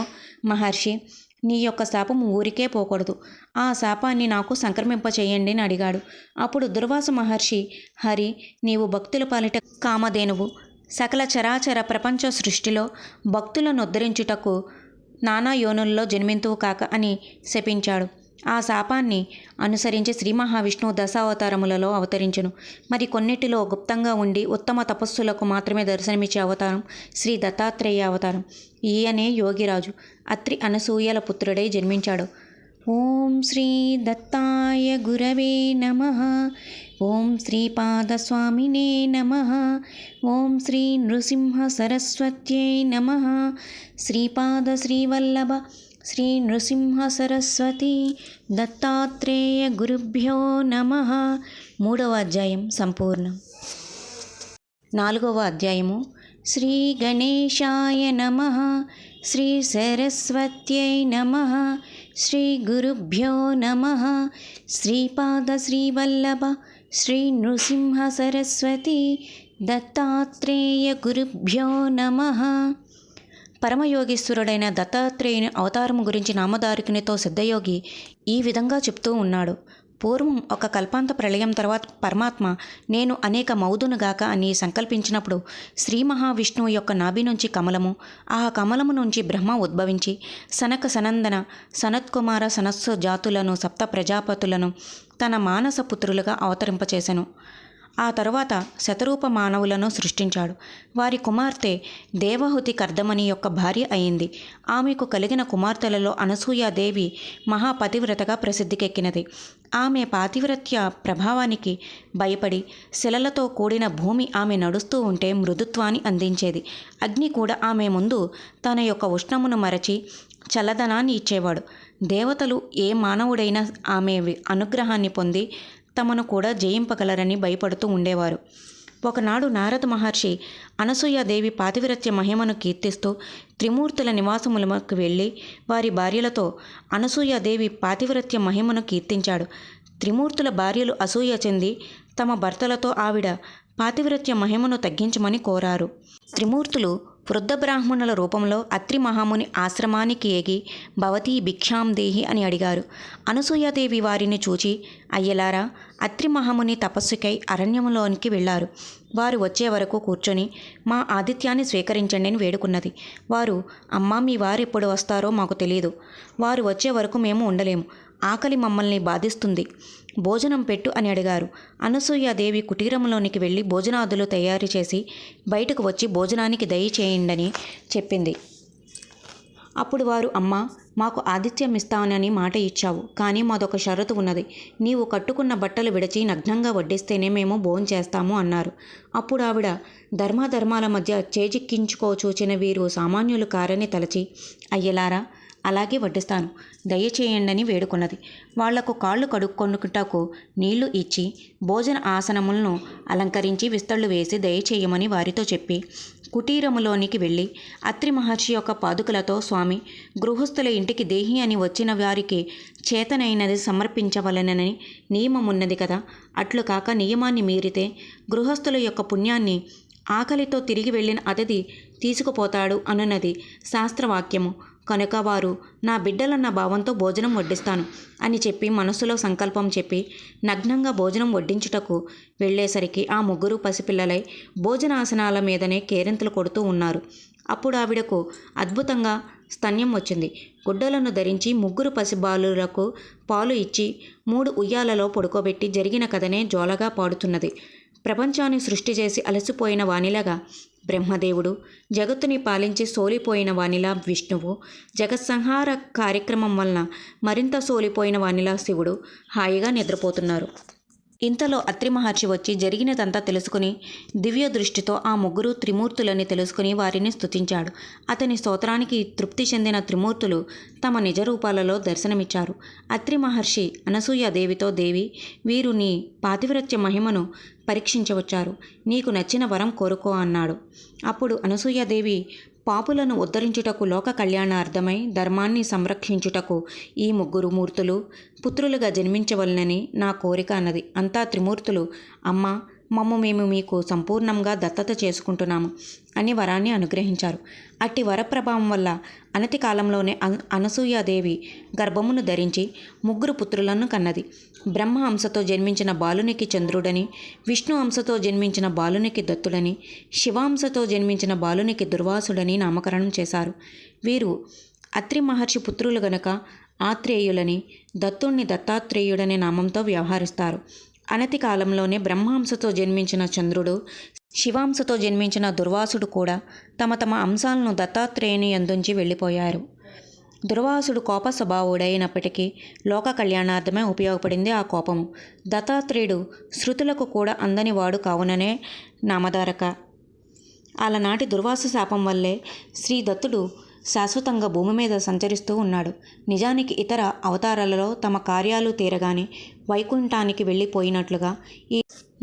మహర్షి నీ యొక్క శాపం ఊరికే పోకూడదు, ఆ శాపాన్ని నాకు సంక్రమింపచేయండి అని అడిగాడు. అప్పుడు దుర్వాస మహర్షి, హరి నీవు భక్తుల పాలిట కామధేనువు, సకల చరాచర ప్రపంచ సృష్టిలో భక్తులను ఉద్ధరించుటకు నానా యోనుల్లో జన్మింతువు కాక అని శపించాడు. ఆ శాపాన్ని అనుసరించి శ్రీ మహావిష్ణువు దశావతారములలో అవతరించును. మరి కొన్నిటిలో గుప్తంగా ఉండి ఉత్తమ తపస్సులకు మాత్రమే దర్శనమిచ్చే అవతారం శ్రీ దత్తాత్రేయ అవతారం. ఈయనే యోగిరాజు అత్రి అనసూయల పుత్రుడై జన్మించాడు. ఓం శ్రీ దత్తాయ గురవే నమః. ఓం శ్రీపాదస్వామినే నమః. ఓం శ్రీ నృసింహ సరస్వత్యై నమః. శ్రీపాద శ్రీవల్లభ శ్రీ నృసింహ సరస్వతి దత్తాత్రేయ గురుభ్యో నమః. 3వ అధ్యాయం సంపూర్ణం. 4వ అధ్యాయము శ్రీ గణేశాయ నమః. శ్రీ సరస్వత్యై నమః. శ్రీ గురుభ్యో నమః. శ్రీపాద శ్రీవల్లభ శ్రీ నృసింహ సరస్వతి దత్తాత్రేయ గురుభ్యో నమః. పరమయోగీశ్వరుడైన దత్తాత్రేయుని అవతారము గురించి నామధారకునితో సిద్ధయోగి ఈ విధంగా చెప్తూ ఉన్నాడు. పూర్వం ఒక కల్పాంత ప్రళయం తర్వాత పరమాత్మ నేను అనేక మౌదునుగాక అని సంకల్పించినప్పుడు శ్రీ మహావిష్ణువు యొక్క నాభి నుంచి కమలము, ఆ కమలము నుంచి బ్రహ్మ ఉద్భవించి సనక సనందన సనత్కుమార సనస్సు జాతులను సప్త ప్రజాపతులను తన మానస పుత్రులుగా అవతరింపచేసెను. ఆ తరువాత శతరూప మానవులను సృష్టించాడు. వారి కుమార్తె దేవహుతి కర్దమని యొక్క భార్య అయింది. ఆమెకు కలిగిన కుమార్తెలలో అనసూయాదేవి మహాపతివ్రతగా ప్రసిద్ధికెక్కినది. ఆమె పాతివ్రత్య ప్రభావానికి భయపడి శిలలతో కూడిన భూమి ఆమె నడుస్తూ ఉంటే మృదుత్వాన్ని అందించేది. అగ్ని కూడా ఆమె ముందు తన యొక్క ఉష్ణమును మరచి చల్లదనాన్ని ఇచ్చేవాడు. దేవతలు ఏ మానవుడైనా ఆమె అనుగ్రహాన్ని పొంది తమను కూడా జయింపగలరని భయపడుతూ ఉండేవారు. ఒకనాడు నారద మహర్షి అనసూయాదేవి పాతివ్రత్య మహిమను కీర్తిస్తూ త్రిమూర్తుల నివాసములకు వెళ్ళి వారి భార్యలతో అనసూయాదేవి పాతివ్రత్య మహిమను కీర్తించాడు. త్రిమూర్తుల భార్యలు అసూయ చెంది తమ భర్తలతో ఆవిడ పాతివ్రత్య మహిమను తగ్గించమని కోరారు. త్రిమూర్తులు వృద్ధ బ్రాహ్మణుల రూపంలో అత్రి మహాముని ఆశ్రమానికి ఏగి భవతీ భిక్షాం దేహి అని అడిగారు. అనసూయాదేవి వారిని చూచి అయ్యలారా అత్రి మహాముని తపస్సుకై అరణ్యంలోనికి వెళ్ళారు. వారు వచ్చే వరకు కూర్చొని మా ఆతిథ్యాన్ని స్వీకరించండి అని వేడుకున్నది. వారు అమ్మా మీ వారు ఎప్పుడు వస్తారో మాకు తెలియదు, వారు వచ్చే వరకు మేము ఉండలేము, ఆకలి మమ్మల్ని బాధిస్తుంది, భోజనం పెట్టు అని అడిగారు. అనసూయాదేవి కుటీరంలోనికి వెళ్ళి భోజనాదులు తయారు చేసి బయటకు వచ్చి భోజనానికి దయచేయండని చెప్పింది. అప్పుడు వారు అమ్మా మాకు ఆతిథ్యం ఇస్తానని మాట ఇచ్చావు, కానీ మాదొక షరతు ఉన్నది, నీవు కట్టుకున్న బట్టలు విడిచి నగ్నంగా వడ్డిస్తేనే మేము భోంచేస్తాము అన్నారు. అప్పుడు ఆవిడ ధర్మాధర్మాల మధ్య చేజిక్కించుకోచూచిన వీరు సామాన్యులు కారని తలచి అయ్యలారా అలాగే వడ్డిస్తాను, దయచేయండని వేడుకున్నది. వాళ్లకు కాళ్ళు కడుక్కొనుటకు నీళ్లు ఇచ్చి భోజన ఆసనములను అలంకరించి విస్తళ్ళు వేసి దయచేయమని వారితో చెప్పి కుటీరములోనికి వెళ్ళి అత్రి మహర్షి యొక్క పాదుకలతో స్వామి గృహస్థుల ఇంటికి దేహి అని వచ్చిన వారికి చేతనైనది సమర్పించవలనని నియమమున్నది కదా, అట్లు కాక నియమాన్ని మీరితే గృహస్థుల యొక్క పుణ్యాన్ని ఆకలితో తిరిగి వెళ్ళిన అతిథి తీసుకుపోతాడు అనున్నది శాస్త్రవాక్యము. కనుక వారు నా బిడ్డలన్న భావంతో భోజనం వడ్డిస్తాను అని చెప్పి మనసులో సంకల్పం చెప్పి నగ్నంగా భోజనం వడ్డించుటకు వెళ్ళేసరికి ఆ ముగ్గురు పసిపిల్లలై భోజనాసనాల మీదనే కేరింతలు కొడుతూ ఉన్నారు. అప్పుడు ఆవిడకు అద్భుతంగా స్తన్యం వచ్చింది. గుడ్డలను ధరించి ముగ్గురు పసిబాలులకు పాలు ఇచ్చి 3 ఉయ్యాలలో పడుకోబెట్టి జరిగిన కథనే జోలగా పాడుతున్నది. ప్రపంచాన్ని సృష్టి చేసి అలసిపోయిన వానిలాగా బ్రహ్మదేవుడు, జగత్తుని పాలించి సోలిపోయిన వానిలా విష్ణువు, జగత్సంహార కార్యక్రమం వలన మరింత సోలిపోయిన వానిలా శివుడు హాయిగా నిద్రపోతున్నారు. ఇంతలో అత్రి మహర్షి వచ్చి జరిగినదంతా తెలుసుకుని దివ్య దృష్టితో ఆ ముగ్గురు త్రిమూర్తులని తెలుసుకుని వారిని స్తుతించాడు. అతని స్తోత్రానికి తృప్తి చెందిన త్రిమూర్తులు తమ నిజ రూపాలలో దర్శనమిచ్చారు. అత్రి మహర్షి అనసూయాదేవితో దేవి వీరు నీ పాతివ్రత్య మహిమను పరీక్షించవచ్చారు, నీకు నచ్చిన వరం కోరుకో అన్నాడు. అప్పుడు అనసూయాదేవి పాపులను ఉద్ధరించుటకు లోక కళ్యాణార్థమై ధర్మాన్ని సంరక్షించుటకు ఈ ముగ్గురు మూర్తులు పుత్రులుగా జన్మించవలనని నా కోరిక అన్నది. అంతా త్రిమూర్తులు, అమ్మ మమ్ము మేము మీకు సంపూర్ణంగా దత్తత చేసుకుంటున్నాము అని వరాన్ని అనుగ్రహించారు. అట్టి వరప్రభావం వల్ల అనతి కాలంలోనే అనసూయాదేవి గర్భమును ధరించి ముగ్గురు పుత్రులను కన్నది. బ్రహ్మ అంశతో జన్మించిన బాలునికి చంద్రుడని, విష్ణు అంశతో జన్మించిన బాలునికి దత్తుడని, శివాంశతో జన్మించిన బాలునికి దుర్వాసుడని నామకరణం చేశారు. వీరు అత్రి మహర్షి పుత్రులు గనుక ఆత్రేయులని, దత్తుణ్ణి దత్తాత్రేయుడనే నామంతో వ్యవహరిస్తారు. అనతి కాలంలోనే బ్రహ్మాంశతో జన్మించిన చంద్రుడు, శివాంశతో జన్మించిన దుర్వాసుడు కూడా తమ తమ అంశాలను దత్తాత్రేయుని యందుంచి వెళ్ళిపోయారు. దుర్వాసుడు కోప స్వభావుడైనప్పటికీ లోక కళ్యాణార్థమే ఉపయోగపడింది ఆ కోపము. దత్తాత్రేయుడు శృతులకు కూడా అందని వాడు కావుననే నామధారక. అలనాటి దుర్వాస శాపం వల్లే శ్రీ దత్తుడు శాశ్వతంగా భూమి మీద సంచరిస్తూ ఉన్నాడు. నిజానికి ఇతర అవతారాలలో తమ కార్యాలు తీరగానే వైకుంఠానికి వెళ్ళిపోయినట్లుగా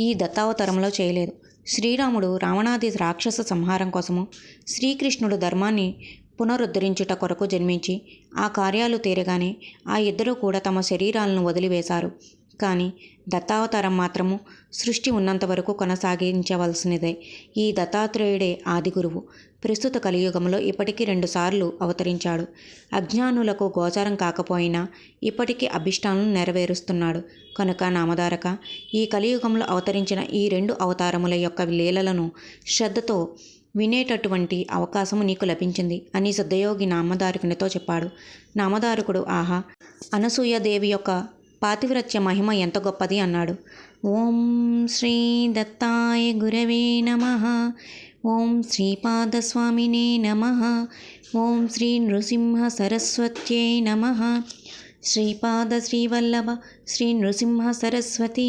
ఈ దత్తావతారంలో చేయలేదు. శ్రీరాముడు రావణాది రాక్షస సంహారం కోసము, శ్రీకృష్ణుడు ధర్మాన్ని పునరుద్ధరించుట కొరకు జన్మించి ఆ కార్యాలు తీరగానే ఆ ఇద్దరూ కూడా తమ శరీరాలను వదిలివేశారు. కానీ దత్తావతారం మాత్రము సృష్టి ఉన్నంత వరకు కొనసాగించవలసినదే. ఈ దత్తాత్రేయుడే ఆది గురువు. ప్రస్తుత కలియుగంలో ఇప్పటికీ 2 సార్లు అవతరించాడు. అజ్ఞానులకు గోచరం కాకపోయినా ఇప్పటికీ అభిష్టాలను నెరవేరుస్తున్నాడు కనుక నామధారక, ఈ కలియుగంలో అవతరించిన ఈ 2 అవతారముల యొక్క లీలలను శ్రద్ధతో వినేటటువంటి అవకాశము నీకు లభించింది అని సిద్ధయోగి నామధారకునితో చెప్పాడు. నామధారకుడు, ఆహా, అనసూయాదేవి యొక్క పాతివ్రత్య మహిమ ఎంత గొప్పది అన్నాడు. ఓం శ్రీ దత్తాయ గురవే నమః. ఓం శ్రీపాదస్వామినే నమః. ఓం శ్రీ నృసింహ సరస్వత్యై నమః. శ్రీపాద శ్రీవల్లభ శ్రీ నృసింహ సరస్వతి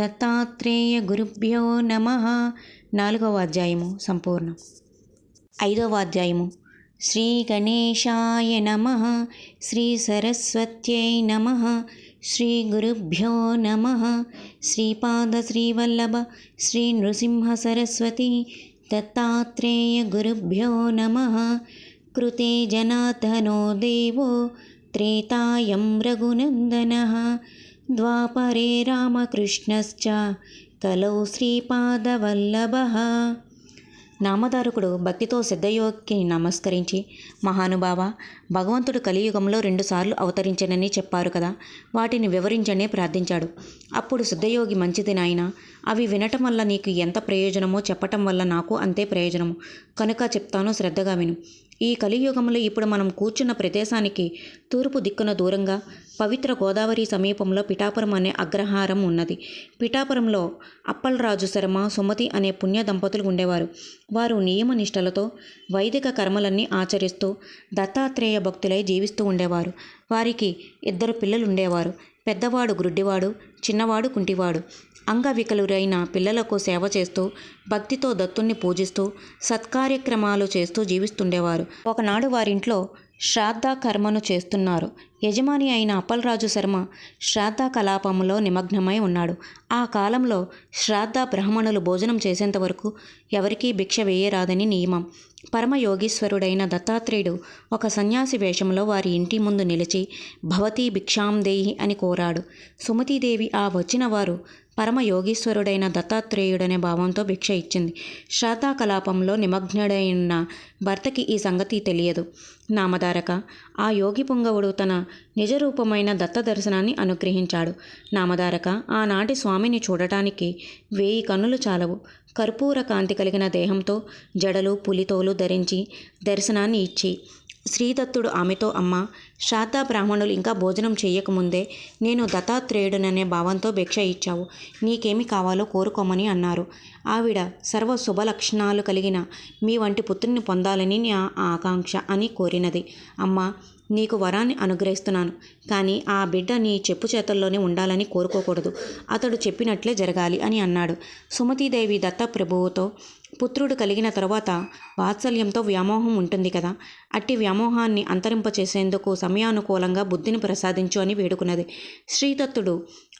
దత్తాత్రేయ గురుభ్యో నమః. 4వ అధ్యాయము సంపూర్ణం. 5వ అధ్యాయము. శ్రీ గణేశాయ నమః. శ్రీ సరస్వత్యై నమః. శ్రీ గురుభ్యో నమః. శ్రీపాద శ్రీవల్లభ శ్రీ నృసింహ సరస్వతి దత్తాత్రేయ గురుభ్యో నమః. కృతే జనార్దనో దేవో త్రేతాయం రఘునందనః. ద్వాపరే రామకృష్ణశ్చ కలౌ శ్రీపాదవల్లభః. నామధారకుడు భక్తితో సిద్ధయోగికి నమస్కరించి, మహానుభావ, భగవంతుడు కలియుగంలో 2 సార్లు అవతరించనని చెప్పారు కదా, వాటిని వివరించనే ప్రార్థించాడు. అప్పుడు సిద్ధయోగి, మంచిది నాయనా, అవి వినటం వల్ల నీకు ఎంత ప్రయోజనమో చెప్పటం వల్ల నాకు అంతే ప్రయోజనము కనుక చెప్తాను, శ్రద్ధగా విను. ఈ కలియుగంలో ఇప్పుడు మనం కూర్చున్న ప్రదేశానికి తూర్పు దిక్కున దూరంగా పవిత్ర గోదావరి సమీపంలో పిఠాపురం అనే అగ్రహారం ఉన్నది. పిఠాపురంలో అప్పలరాజు శర్మ, సుమతి అనే పుణ్య దంపతులు ఉండేవారు. వారు నియమనిష్టలతో వైదిక కర్మలన్నీ ఆచరిస్తూ దత్తాత్రేయ భక్తులై జీవిస్తూ ఉండేవారు. వారికి 2 పిల్లలు ఉండేవారు. పెద్దవాడు గ్రుడ్డివాడు, చిన్నవాడు కుంటివాడు. అంగవికలురైన పిల్లలకు సేవ చేస్తూ భక్తితో దత్తుణ్ణి పూజిస్తూ సత్కార్యక్రమాలు చేస్తూ జీవిస్తుండేవారు. ఒకనాడు వారింట్లో శ్రాద్ధ కర్మను చేస్తున్నారు. యజమాని అయిన అప్పలరాజు శర్మ శ్రాద్ధ కలాపంలో నిమగ్నమై ఉన్నాడు. ఆ కాలంలో శ్రాద్ధ బ్రాహ్మణులు భోజనం చేసేంత వరకు ఎవరికీ భిక్ష వేయరాదని నియమం. పరమయోగీశ్వరుడైన దత్తాత్రేయుడు ఒక సన్యాసి వేషంలో వారి ఇంటి ముందు నిలిచి భవతీ భిక్షాం దేహి అని కోరాడు. సుమతీదేవి ఆ వచ్చిన వారు పరమయోగీశ్వరుడైన దత్తాత్రేయుడనే భావంతో భిక్ష ఇచ్చింది. శ్రాద్ధకలాపంలో నిమగ్నుడైన భర్తకి ఈ సంగతి తెలియదు. నామధారక, ఆ యోగి పుంగవుడు తన నిజరూపమైన దత్త దర్శనాన్ని అనుగ్రహించాడు. నామధారక, ఆనాటి స్వామిని చూడటానికి 1000 కన్నులు చాలవు. కర్పూర కాంతి కలిగిన దేహంతో జడలు పులితోలు ధరించి దర్శనాన్ని ఇచ్చి శ్రీదత్తుడు ఆమెతో, అమ్మ, శ్రాద్ధ బ్రాహ్మణులు ఇంకా భోజనం చేయకముందే నేను దత్తాత్రేయుడననే భావంతో భిక్ష ఇచ్చావు, నీకేమి కావాలో కోరుకోమని అన్నారు. ఆవిడ సర్వ శుభ లక్షణాలు కలిగిన మీ వంటి పుత్రుని పొందాలని నా ఆకాంక్ష అని కోరినది. అమ్మ, నీకు వరాన్ని అనుగ్రహిస్తున్నాను, కానీ ఆ బిడ్డ నీ చెప్పు చేతల్లోనే ఉండాలని కోరుకోకూడదు. అతడు చెప్పినట్లే జరగాలి అని అన్నాడు. సుమతీదేవి దత్తప్రభువుతో పుత్రుడు కలిగిన తరువాత వాత్సల్యంతో వ్యామోహం ఉంటుంది కదా, అట్టి వ్యామోహాన్ని అంతరింపచేసేందుకు సమయానుకూలంగా బుద్ధిని ప్రసాదించు అని వేడుకున్నది. శ్రీదత్తుడు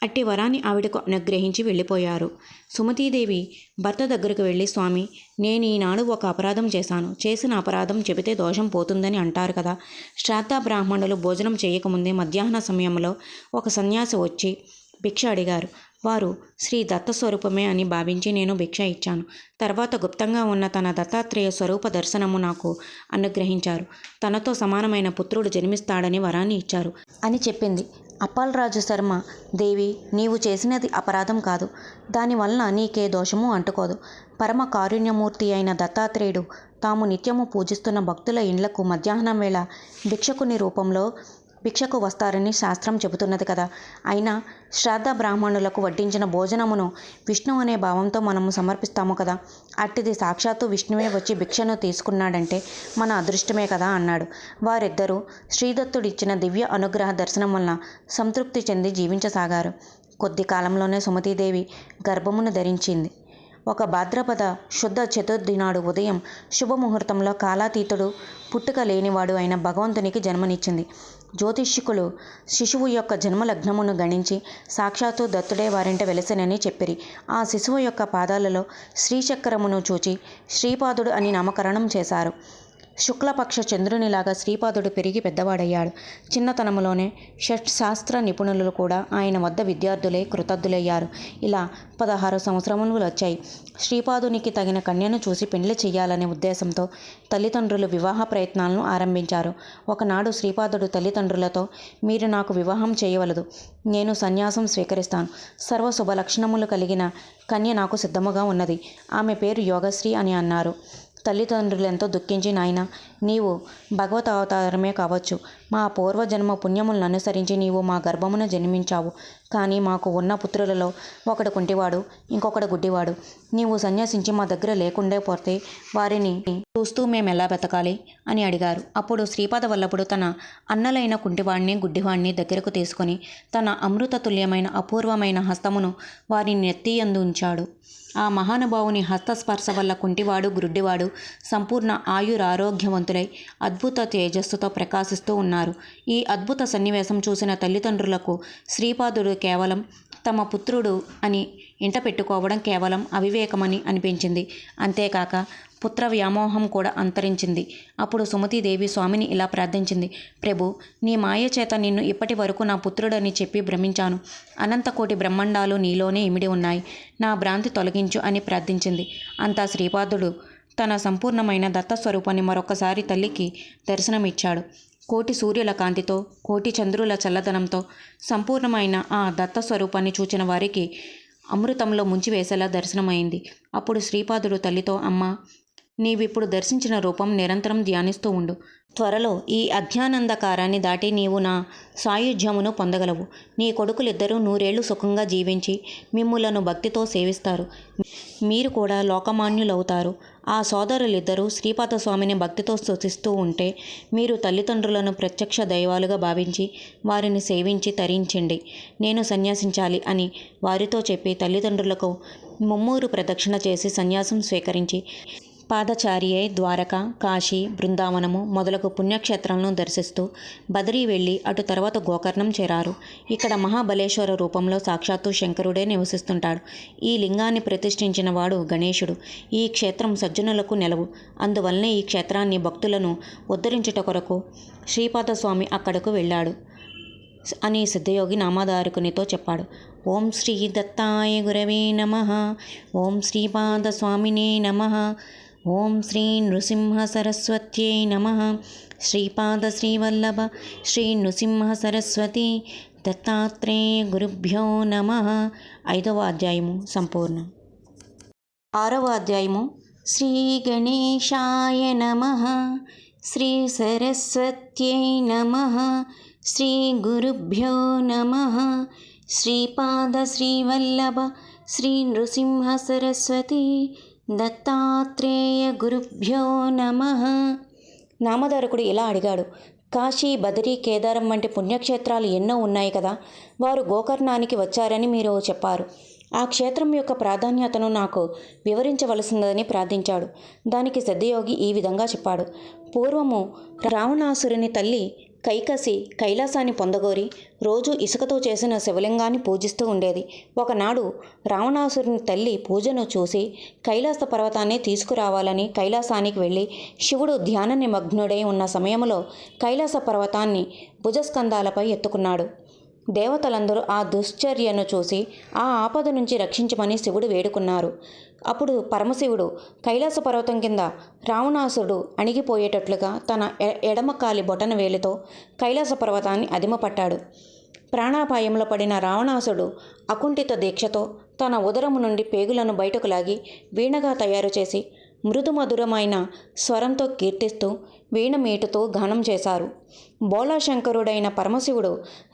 అట్టి వరాన్ని ఆవిడకు అనుగ్రహించి వెళ్ళిపోయారు. సుమతీదేవి భర్త దగ్గరకు వెళ్ళి, స్వామి, నేను ఈనాడు ఒక అపరాధం చేశాను. చేసిన అపరాధం చెబితే దోషం పోతుందని అంటారు కదా. శ్రాద్ధ బ్రాహ్మణులు భోజనం చేయకముందే మధ్యాహ్న సమయంలో ఒక సన్యాసి వచ్చి భిక్ష అడిగారు. వారు శ్రీ దత్తస్వరూపమే అని భావించి నేను భిక్ష ఇచ్చాను. తర్వాత గుప్తంగా ఉన్న తన దత్తాత్రేయ స్వరూప దర్శనము నాకు అనుగ్రహించారు. తనతో సమానమైన పుత్రుడు జన్మిస్తాడని వరాన్ని ఇచ్చారు అని చెప్పింది. అప్పలరాజు శర్మ, దేవి, నీవు చేసినది అపరాధం కాదు. దానివలన నీకే దోషము అంటుకోదు. పరమ కారుణ్యమూర్తి అయిన దత్తాత్రేయుడు తాము నిత్యము పూజిస్తున్న భక్తుల ఇండ్లకు మధ్యాహ్నం వేళ భిక్షకుని రూపంలో భిక్షకు వస్తారని శాస్త్రం చెబుతున్నది కదా. అయినా శ్రాద్ధ బ్రాహ్మణులకు వడ్డించిన భోజనమును విష్ణు అనే భావంతో మనము సమర్పిస్తాము కదా. అట్టిది సాక్షాత్తు విష్ణువే వచ్చి భిక్షను తీసుకున్నాడంటే మన అదృష్టమే కదా అన్నాడు. వారిద్దరూ శ్రీదత్తుడిచ్చిన దివ్య అనుగ్రహ దర్శనం వలన సంతృప్తి చెంది జీవించసాగారు. కొద్ది కాలంలోనే సుమతీదేవి గర్భమును ధరించింది. ఒక భాద్రపద శుద్ధ చతుర్థి నాడు ఉదయం శుభముహూర్తంలో కాలాతీతుడు, పుట్టుక లేనివాడు అయిన భగవంతునికి జన్మనిచ్చింది. జ్యోతిష్కులు శిశువు యొక్క జన్మలగ్నమును గణించి సాక్షాత్తు దత్తుడే వారింట వెలసెనని చెప్పిరి. ఆ శిశువు యొక్క పాదాలలో శ్రీచక్రమును చూచి శ్రీపాదుడు అని నామకరణం చేశారు. శుక్లపక్ష చంద్రునిలాగా శ్రీపాదుడు పెరిగి పెద్దవాడయ్యాడు. చిన్నతనములోనే షట్శాస్త్ర నిపుణులు కూడా ఆయన వద్ద విద్యార్థులై కృతజ్ఞులయ్యారు. ఇలా 16 సంవత్సరములు వచ్చాయి. శ్రీపాదునికి తగిన కన్యను చూసి పెండ్లి చెయ్యాలనే ఉద్దేశంతో తల్లిదండ్రులు వివాహ ప్రయత్నాలను ఆరంభించారు. ఒకనాడు శ్రీపాదుడు తల్లిదండ్రులతో, మీరు నాకు వివాహం చేయవలదు. నేను సన్యాసం స్వీకరిస్తాను. సర్వ శుభ లక్షణములు కలిగిన కన్య నాకు సిద్ధముగా ఉన్నది. ఆమె పేరు యోగశ్రీ అని అన్నారు. తల్లిదండ్రులెంతో దుఃఖించి, నాయన, నీవు భగవత్ అవతారమే కావచ్చు. మా పూర్వజన్మ పుణ్యములను అనుసరించి నీవు మా గర్భమున జన్మించావు. కానీ మాకు ఉన్న పుత్రులలో ఒకడు కుంటివాడు, ఇంకొకడు గుడ్డివాడు. నీవు సన్యాసించి మా దగ్గర లేకుండే పోతే వారిని చూస్తూ మేమెలా బతకాలి అని అడిగారు. అప్పుడు శ్రీపాద వల్లభుడు తన అన్నలైన కుంటివాడిని, గుడ్డివాడిని దగ్గరకు తీసుకొని తన అమృతతుల్యమైన అపూర్వమైన హస్తమును వారి నెత్తియందు ఉంచాడు. ఆ మహానుభావుని హస్తస్పర్శ వల్ల కుంటివాడు, గుడ్డివాడు సంపూర్ణ ఆయురారోగ్యవంతులై అద్భుత తేజస్సుతో ప్రకాశిస్తూ ఉన్నారు. ఈ అద్భుత సన్నివేశం చూసిన తల్లిదండ్రులకు శ్రీపాదుడు కేవలం తమ పుత్రుడు అని ఇంట పెట్టుకోవడం కేవలం అవివేకమని అనిపించింది. అంతేకాక పుత్ర వ్యామోహం కూడా అంతరించింది. అప్పుడు సుమతీదేవి స్వామిని ఇలా ప్రార్థించింది. ప్రభు, నీ మాయ చేత నిన్ను ఇప్పటి వరకు నా పుత్రుడని చెప్పి భ్రమించాను. అనంతకోటి బ్రహ్మాండాలు నీలోనే ఇమిడి ఉన్నాయి. నా భ్రాంతి తొలగించు అని ప్రార్థించింది. అంతా శ్రీపాదుడు తన సంపూర్ణమైన దత్తస్వరూపాన్ని మరొకసారి తల్లికి దర్శనమిచ్చాడు. కోటి సూర్యుల కాంతితో, కోటి చంద్రుల చల్లదనంతో సంపూర్ణమైన ఆ దత్తస్వరూపాన్ని చూచిన వారికి అమృతంలో ముంచివేసేలా దర్శనమైంది. అప్పుడు శ్రీపాదుడు తల్లితో, అమ్మా, నీవిప్పుడు దర్శించిన రూపం నిరంతరం ధ్యానిస్తూ ఉండు. త్వరలో ఈ అజ్ఞానందకారాన్ని దాటి నీవు నా సాయుధ్యమును పొందగలవు. నీ కొడుకులిద్దరూ 100 ఏళ్లు సుఖంగా జీవించి మిమ్ములను భక్తితో సేవిస్తారు. మీరు కూడా లోకమాన్యులవుతారు. ఆ సోదరులిద్దరూ శ్రీపాద స్వామిని భక్తితో స్తుతిస్తూ ఉంటే మీరు తల్లిదండ్రులను ప్రత్యక్ష దైవాలుగా భావించి వారిని సేవించి తరించండి. నేను సన్యాసించాలి అని వారితో చెప్పి తల్లిదండ్రులకు 3 ప్రదక్షిణ చేసి సన్యాసం స్వీకరించి పాదచారి అయి ద్వారక, కాశీ, బృందావనము మొదలగు పుణ్యక్షేత్రాలను దర్శిస్తూ బదరీ వెళ్ళి అటు తర్వాత గోకర్ణం చేరారు. ఇక్కడ మహాబలేశ్వర రూపంలో సాక్షాత్తు శంకరుడే నివసిస్తుంటాడు. ఈ లింగాన్ని ప్రతిష్ఠించిన వాడు గణేశుడు. ఈ క్షేత్రం సజ్జనులకు నెలవు. అందువల్లనే ఈ క్షేత్రాన్ని భక్తులను ఉద్ధరించుట కొరకు శ్రీపాదస్వామి అక్కడకు వెళ్ళాడు అని సిద్ధయోగి నామధారకునితో చెప్పాడు. ఓం శ్రీ దత్తాయ గురవే నమః. ఓం శ్రీపాదస్వామినే నమః. ఓం శ్రీ నృసింహ సరస్వత్యై నమః. శ్రీపాద శ్రీవల్లభ శ్రీ నృసింహ సరస్వతి దత్తాత్రేయ గురుభ్యో నమః. 5వ అధ్యాయము సంపూర్ణం. 6వ అధ్యాయము శ్రీ గణేశాయ నమః. శ్రీ సరస్వత్యై నమః. శ్రీ గురుభ్యో నమః. శ్రీపాద శ్రీవల్లభ శ్రీ నృసింహ సరస్వతి దత్తాత్రేయ గురుభ్యో నమః. నామధారకుడు ఇలా అడిగాడు. కాశీ, బదరీ, కేదారం వంటి పుణ్యక్షేత్రాలు ఎన్నో ఉన్నాయి కదా. వారు గోకర్ణానికి వచ్చారని మీరు చెప్పారు. ఆ క్షేత్రం యొక్క ప్రాధాన్యతను నాకు వివరించవలసిందని ప్రార్థించాడు. దానికి సిద్ధయోగి ఈ విధంగా చెప్పాడు. పూర్వము రావణాసురుని తల్లి కైకసి కైలాసాన్ని పొందగోరి రోజు ఇసుకతో చేసిన శివలింగాన్ని పూజిస్తూ ఉండేది. ఒకనాడు రావణాసురుని తల్లి పూజను చూసి కైలాస పర్వతాన్ని తీసుకురావాలని కైలాసానికి వెళ్ళి శివుడు ధ్యాన నిమగ్నుడై ఉన్న సమయంలో కైలాస పర్వతాన్ని భుజస్కంధాలపై ఎత్తుకున్నాడు. దేవతలందరూ ఆ దుశ్చర్యను చూసి ఆ ఆపద నుంచి రక్షించమని శివుడు వేడుకున్నారు. అప్పుడు పరమశివుడు కైలాస పర్వతం కింద రావణాసురుడు అణిగిపోయేటట్లుగా తన ఎడమకాలి బొటన వేలితో కైలాస పర్వతాన్ని అదిమపట్టాడు. ప్రాణాపాయంలో పడిన రావణాసుడు అకుంఠిత దీక్షతో తన ఉదరము నుండి పేగులను బయటకు లాగి వీణగా తయారు చేసి మృదుమధురమైన స్వరంతో కీర్తిస్తూ వీణమీటుతూ గానం చేశారు. బోళాశంకరుడైన పరమశివుడు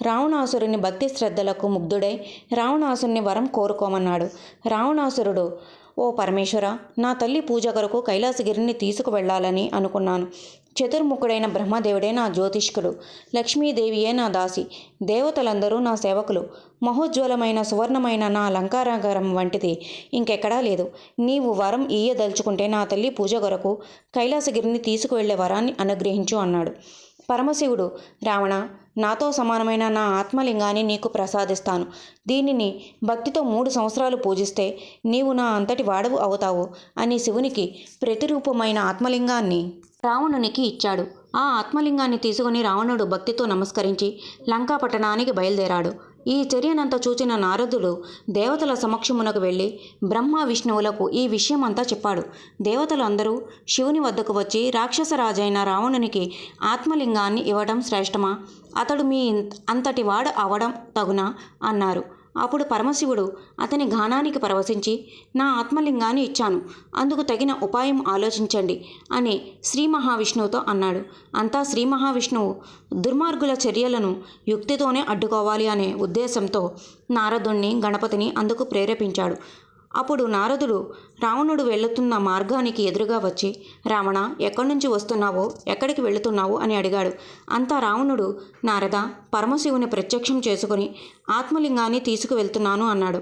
రావణాసురుని భక్తి శ్రద్ధలకు ముగ్ధుడై రావణాసురుని వరం కోరుకోమన్నాడు. రావణాసురుడు, ఓ పరమేశ్వర, నా తల్లి పూజ కొరకు కైలాసగిరిని తీసుకువెళ్లాలని అనుకున్నాను. చతుర్ముఖుడైన బ్రహ్మదేవుడే నా జ్యోతిష్కుడు, లక్ష్మీదేవియే నా దాసి, దేవతలందరూ నా సేవకులు. మహోజ్వలమైన సువర్ణమైన నా అలంకారగరం వంటిది ఇంకెక్కడా లేదు. నీవు వరం ఇయ్యదలుచుకుంటే నా తల్లి పూజ కొరకు కైలాసగిరిని తీసుకువెళ్లే వరాన్ని అనుగ్రహించు అన్నాడు. పరమశివుడు, రావణ, నాతో సమానమైన నా ఆత్మలింగాన్ని నీకు ప్రసాదిస్తాను. దీనిని భక్తితో 3 సంవత్సరాలు పూజిస్తే నీవు నా అంతటి వాడవు అవుతావు అని శివునికి ప్రతిరూపమైన ఆత్మలింగాన్ని రావణునికి ఇచ్చాడు. ఆ ఆత్మలింగాన్ని తీసుకుని రావణుడు భక్తితో నమస్కరించి లంకాపట్టణానికి బయలుదేరాడు. ఈ చర్యనంతా చూచిన నారదుడు దేవతల సమక్షమునకు వెళ్ళి బ్రహ్మ విష్ణువులకు ఈ విషయమంతా చెప్పాడు. దేవతలు అందరూ శివుని వద్దకు వచ్చి రాక్షసరాజైన రావణునికి ఆత్మలింగాన్ని ఇవ్వడం శ్రేష్టమా, అతడు మీ అంతటి వాడు అవడం తగునా అన్నారు. అప్పుడు పరమశివుడు అతని గానానికి పరవశించి, నా ఆత్మలింగాన్ని ఇచ్చాను, అందుకు తగిన ఉపాయం ఆలోచించండి అని శ్రీ మహావిష్ణువుతో అన్నాడు. అంతా శ్రీ మహావిష్ణువు దుర్మార్గుల చర్యలను యుక్తితోనే అడ్డుకోవాలి అనే ఉద్దేశంతో నారదుణ్ణి, గణపతిని అందుకు ప్రేరేపించాడు. అప్పుడు నారదుడు రావణుడు వెళుతున్న మార్గానికి ఎదురుగా వచ్చి, రావణ, ఎక్కడి నుంచి వస్తున్నావో, ఎక్కడికి వెళుతున్నావు అని అడిగాడు. అంతా రావణుడు, నారద, పరమశివుని ప్రత్యక్షం చేసుకుని ఆత్మలింగాన్ని తీసుకువెళ్తున్నాను అన్నాడు.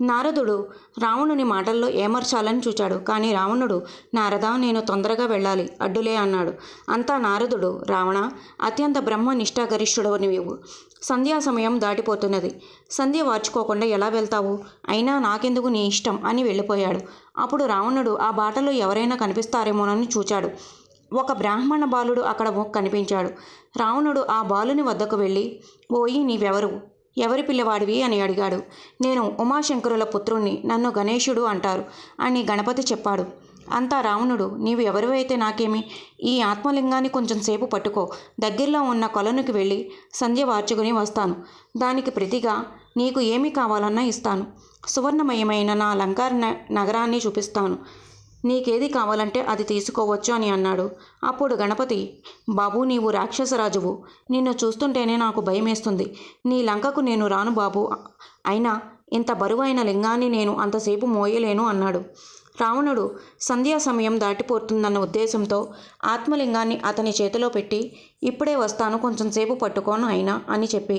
నారదుడు రావణుని మాటల్లో ఏమర్చాలని చూచాడు. కానీ రావణుడు, నారద, నేను తొందరగా వెళ్ళాలి, అడ్డులే అన్నాడు. అంతా నారదుడు, రావణ, అత్యంత బ్రహ్మ నిష్ఠాగరిష్ఠుడవు నీవు. సంధ్యా సమయం దాటిపోతున్నది, సంధ్య వార్చుకోకుండా ఎలా వెళ్తావు? అయినా నాకెందుకు, నీ ఇష్టం అని వెళ్ళిపోయాడు. అప్పుడు రావణుడు ఆ బాటలో ఎవరైనా కనిపిస్తారేమోనని చూచాడు. ఒక బ్రాహ్మణ బాలుడు అక్కడ కనిపించాడు. రావణుడు ఆ బాలుని వద్దకు వెళ్ళి, ఓయి, నీవెవరు, ఎవరి పిల్లవాడివి అని అడిగాడు. నేను ఉమాశంకరుల పుత్రుణ్ణి, నన్ను గణేశుడు అంటారు అని గణపతి చెప్పాడు. అంతా రావణుడు, నీవు ఎవరివైతే నాకేమి, ఈ ఆత్మలింగాన్ని కొంచెం సేపు పట్టుకో, దగ్గరలో ఉన్న కొలనుకి వెళ్ళి సంధ్య వార్చుకుని వస్తాను. దానికి ప్రతిగా నీకు ఏమి కావాలన్నా ఇస్తాను. సువర్ణమయమైన నా అలంకార నగరాన్ని చూపిస్తాను. నీకేది కావాలంటే అది తీసుకోవచ్చు అని అన్నాడు. అప్పుడు గణపతి, బాబు, నీవు రాక్షసరాజువు, నిన్ను చూస్తుంటేనే నాకు భయమేస్తుంది. నీ లంకకు నేను రాను బాబు, అయినా ఇంత బరువైన లింగాన్ని నేను అంతసేపు మోయలేను అన్నాడు. రావణుడు సంధ్యా సమయం దాటిపోతుందన్న ఉద్దేశంతో ఆత్మలింగాన్ని అతని చేతిలో పెట్టి, ఇప్పుడే వస్తాను, కొంచెం సేపు పట్టుకోను అయినా అని చెప్పి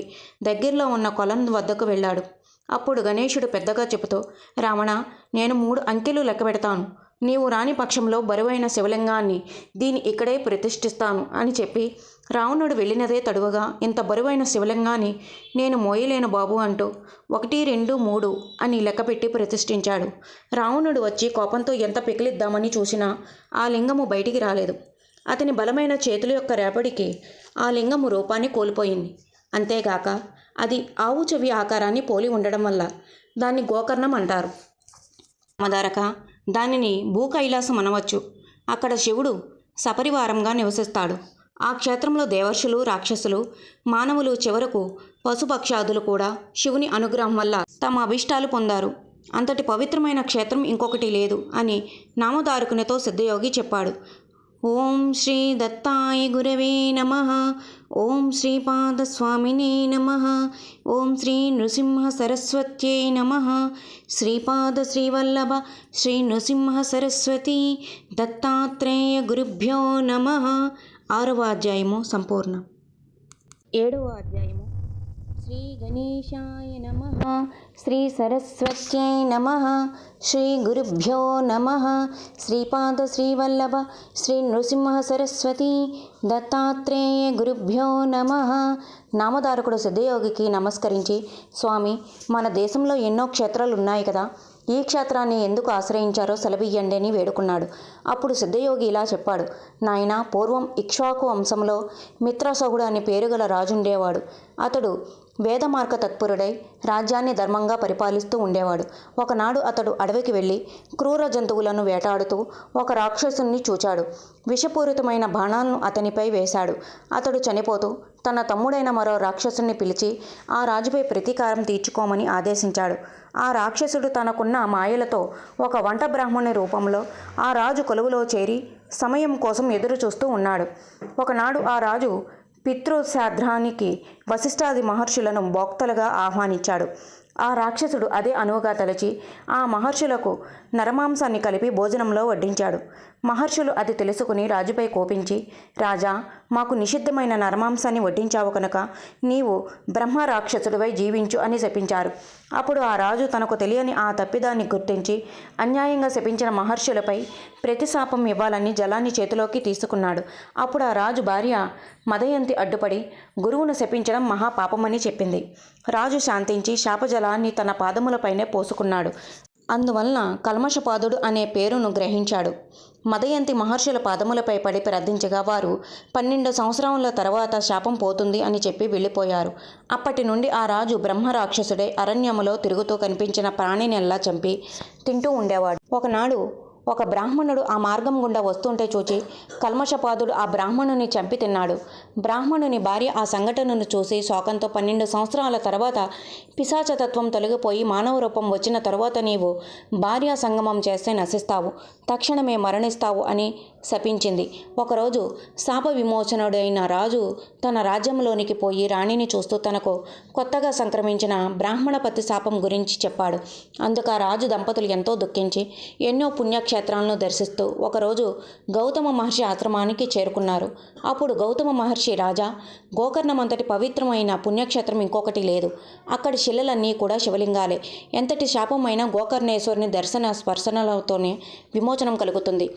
దగ్గరలో ఉన్న కొలం వద్దకు వెళ్ళాడు. అప్పుడు గణేశుడు పెద్దగా చెబుతూ, రావణ, నేను 3 అంకెలు లెక్క పెడతాను. నీవు రాని పక్షంలో బరువైన శివలింగాన్ని దీని ఇక్కడే ప్రతిష్ఠిస్తాను అని చెప్పి రావణుడు వెళ్ళినదే తడువగా ఇంత బరువైన శివలింగాన్ని నేను మోయలేను బాబు అంటూ 1, 2, 3 అని లెక్కపెట్టి ప్రతిష్ఠించాడు. రావణుడు వచ్చి కోపంతో ఎంత పికిలిద్దామని చూసినా ఆ లింగము బయటికి రాలేదు. అతని బలమైన చేతుల యొక్క రేపడికి ఆ లింగము రూపాన్ని కోల్పోయింది. అంతేగాక అది ఆవు చెవి ఆకారాన్ని పోలి ఉండడం వల్ల దాన్ని గోకర్ణం అంటారు. మదారక దానిని భూకైలాసం అనవచ్చు. అక్కడ శివుడు సపరివారంగా నివసిస్తాడు. ఆ క్షేత్రంలో దేవర్షులు, రాక్షసులు, మానవులు, చివరకు పశుపక్షాదులు కూడా శివుని అనుగ్రహం వల్ల తమ అభిష్టాలు పొందారు. అంతటి పవిత్రమైన క్షేత్రం ఇంకొకటి లేదు అని నామధారకునితో సిద్ధయోగి చెప్పాడు. ఓం శ్రీ దత్తాయ గురవే నమః. ఓం శ్రీపాదస్వామినే నమః. ఓం శ్రీ నృసింహ సరస్వత్యై నమః. శ్రీపాద శ్రీవల్లభ శ్రీ నృసింహ సరస్వతి దత్తాత్రేయ గురుభ్యో నమః. 6వ అధ్యాయము సంపూర్ణం. 7వ అధ్యాయము శ్రీగణేశాయ నమః. శ్రీసరస్వత్యై నమః. శ్రీగురుభ్యో నమః. శ్రీపాద శ్రీవల్లభ శ్రీ నృసింహ సరస్వతి దత్తాత్రేయ గురుభ్యో నమః. నామధారకుడు సిద్ధయోగికి నమస్కరించి, స్వామి, మన దేశంలో ఎన్నో క్షేత్రాలు ఉన్నాయి కదా, ఈ క్షేత్రాన్ని ఎందుకు ఆశ్రయించారో సెలవియ్యండి అని వేడుకున్నాడు. అప్పుడు సిద్ధయోగి ఇలా చెప్పాడు. నాయనా, పూర్వం ఇక్ష్వాకు వంశంలో మిత్రసగుడు అని పేరుగల రాజుండేవాడు. అతడు వేదమార్గ తత్పరుడై రాజ్యాన్ని ధర్మంగా పరిపాలిస్తూ ఉండేవాడు. ఒకనాడు అతడు అడవికి వెళ్ళి క్రూర జంతువులను వేటాడుతూ ఒక రాక్షసుని చూచాడు. విషపూరితమైన బాణాలను అతనిపై వేశాడు. అతడు చనిపోతూ తన తమ్ముడైన మరో రాక్షసుని పిలిచి ఆ రాజుపై ప్రతీకారం తీర్చుకోమని ఆదేశించాడు. ఆ రాక్షసుడు తనకున్న మాయలతో ఒక వంట బ్రాహ్మణి రూపంలో ఆ రాజు కొలువులో చేరి సమయం కోసం ఎదురు చూస్తూ ఉన్నాడు. ఒకనాడు ఆ రాజు పితృశ్రాద్ధానికి వశిష్ఠాది మహర్షులను భోక్తలుగా ఆహ్వానించాడు. ఆ రాక్షసుడు అదే అనువుగా తలచి ఆ మహర్షులకు నరమాంసాన్ని కలిపి భోజనంలో వడ్డించాడు. మహర్షులు అది తెలుసుకుని రాజుపై కోపించి, రాజా, మాకు నిషిద్ధమైన నరమాంసాన్ని వడ్డించావు కనుక నీవు బ్రహ్మ రాక్షసుడివై జీవించు అని శపించారు. అప్పుడు ఆ రాజు తనకు తెలియని ఆ తప్పిదాన్ని గుర్తించి అన్యాయంగా శపించిన మహర్షులపై ప్రతిశాపం ఇవ్వాలని జలాన్ని చేతిలోకి తీసుకున్నాడు. అప్పుడు ఆ రాజు భార్య మదయంతి అడ్డుపడి గురువును శపించడం మహాపాపమని చెప్పింది. రాజు శాంతించి శాపజలాన్ని తన పాదములపైనే పోసుకున్నాడు. అందువలన కల్మషపాదుడు అనే పేరును గ్రహించాడు. మదయంతి మహర్షుల పాదములపై పడి ప్రార్థించగా వారు 12 సంవత్సరముల తర్వాత శాపం పోతుంది అని చెప్పి వెళ్ళిపోయారు. అప్పటి నుండి ఆ రాజు బ్రహ్మ రాక్షసుడై అరణ్యములో తిరుగుతూ కనిపించిన ప్రాణినెల్లా చంపి తింటూ ఉండేవాడు. ఒకనాడు ఒక బ్రాహ్మణుడు ఆ మార్గం గుండా వస్తుంటే చూచి కల్మషపాదుడు ఆ బ్రాహ్మణుని చంపి తిన్నాడు. బ్రాహ్మణుని భార్య ఆ సంఘటనను చూసి శోకంతో 12 సంవత్సరాల తర్వాత పిశాచతత్వం తొలగిపోయి మానవ రూపం వచ్చిన తరువాత నీవు భార్యా సంగమం చేస్తే నశిస్తావు, తక్షణమే మరణిస్తావు అని శపించింది. ఒకరోజు శాప విమోచనుడైన రాజు తన రాజ్యంలోనికి పోయి రాణిని చూస్తూ తనకు కొత్తగా సంక్రమించిన బ్రాహ్మణపతి శాపం గురించి చెప్పాడు. అందుకు ఆ రాజు దంపతులు ఎంతో దుఃఖించి ఎన్నో పుణ్యక్షేత్రాలను దర్శిస్తూ ఒకరోజు గౌతమ మహర్షి ఆశ్రమానికి చేరుకున్నారు. అప్పుడు గౌతమ మహర్షి, రాజా, గోకర్ణమంతటి పవిత్రమైన పుణ్యక్షేత్రం ఇంకొకటి లేదు. అక్కడి శిలలన్నీ కూడా శివలింగాలే. ఎంతటి శాపమైనా గోకర్ణేశ్వరుని దర్శన స్పర్శనలతోనే విమోచనం కలుగుతుంది.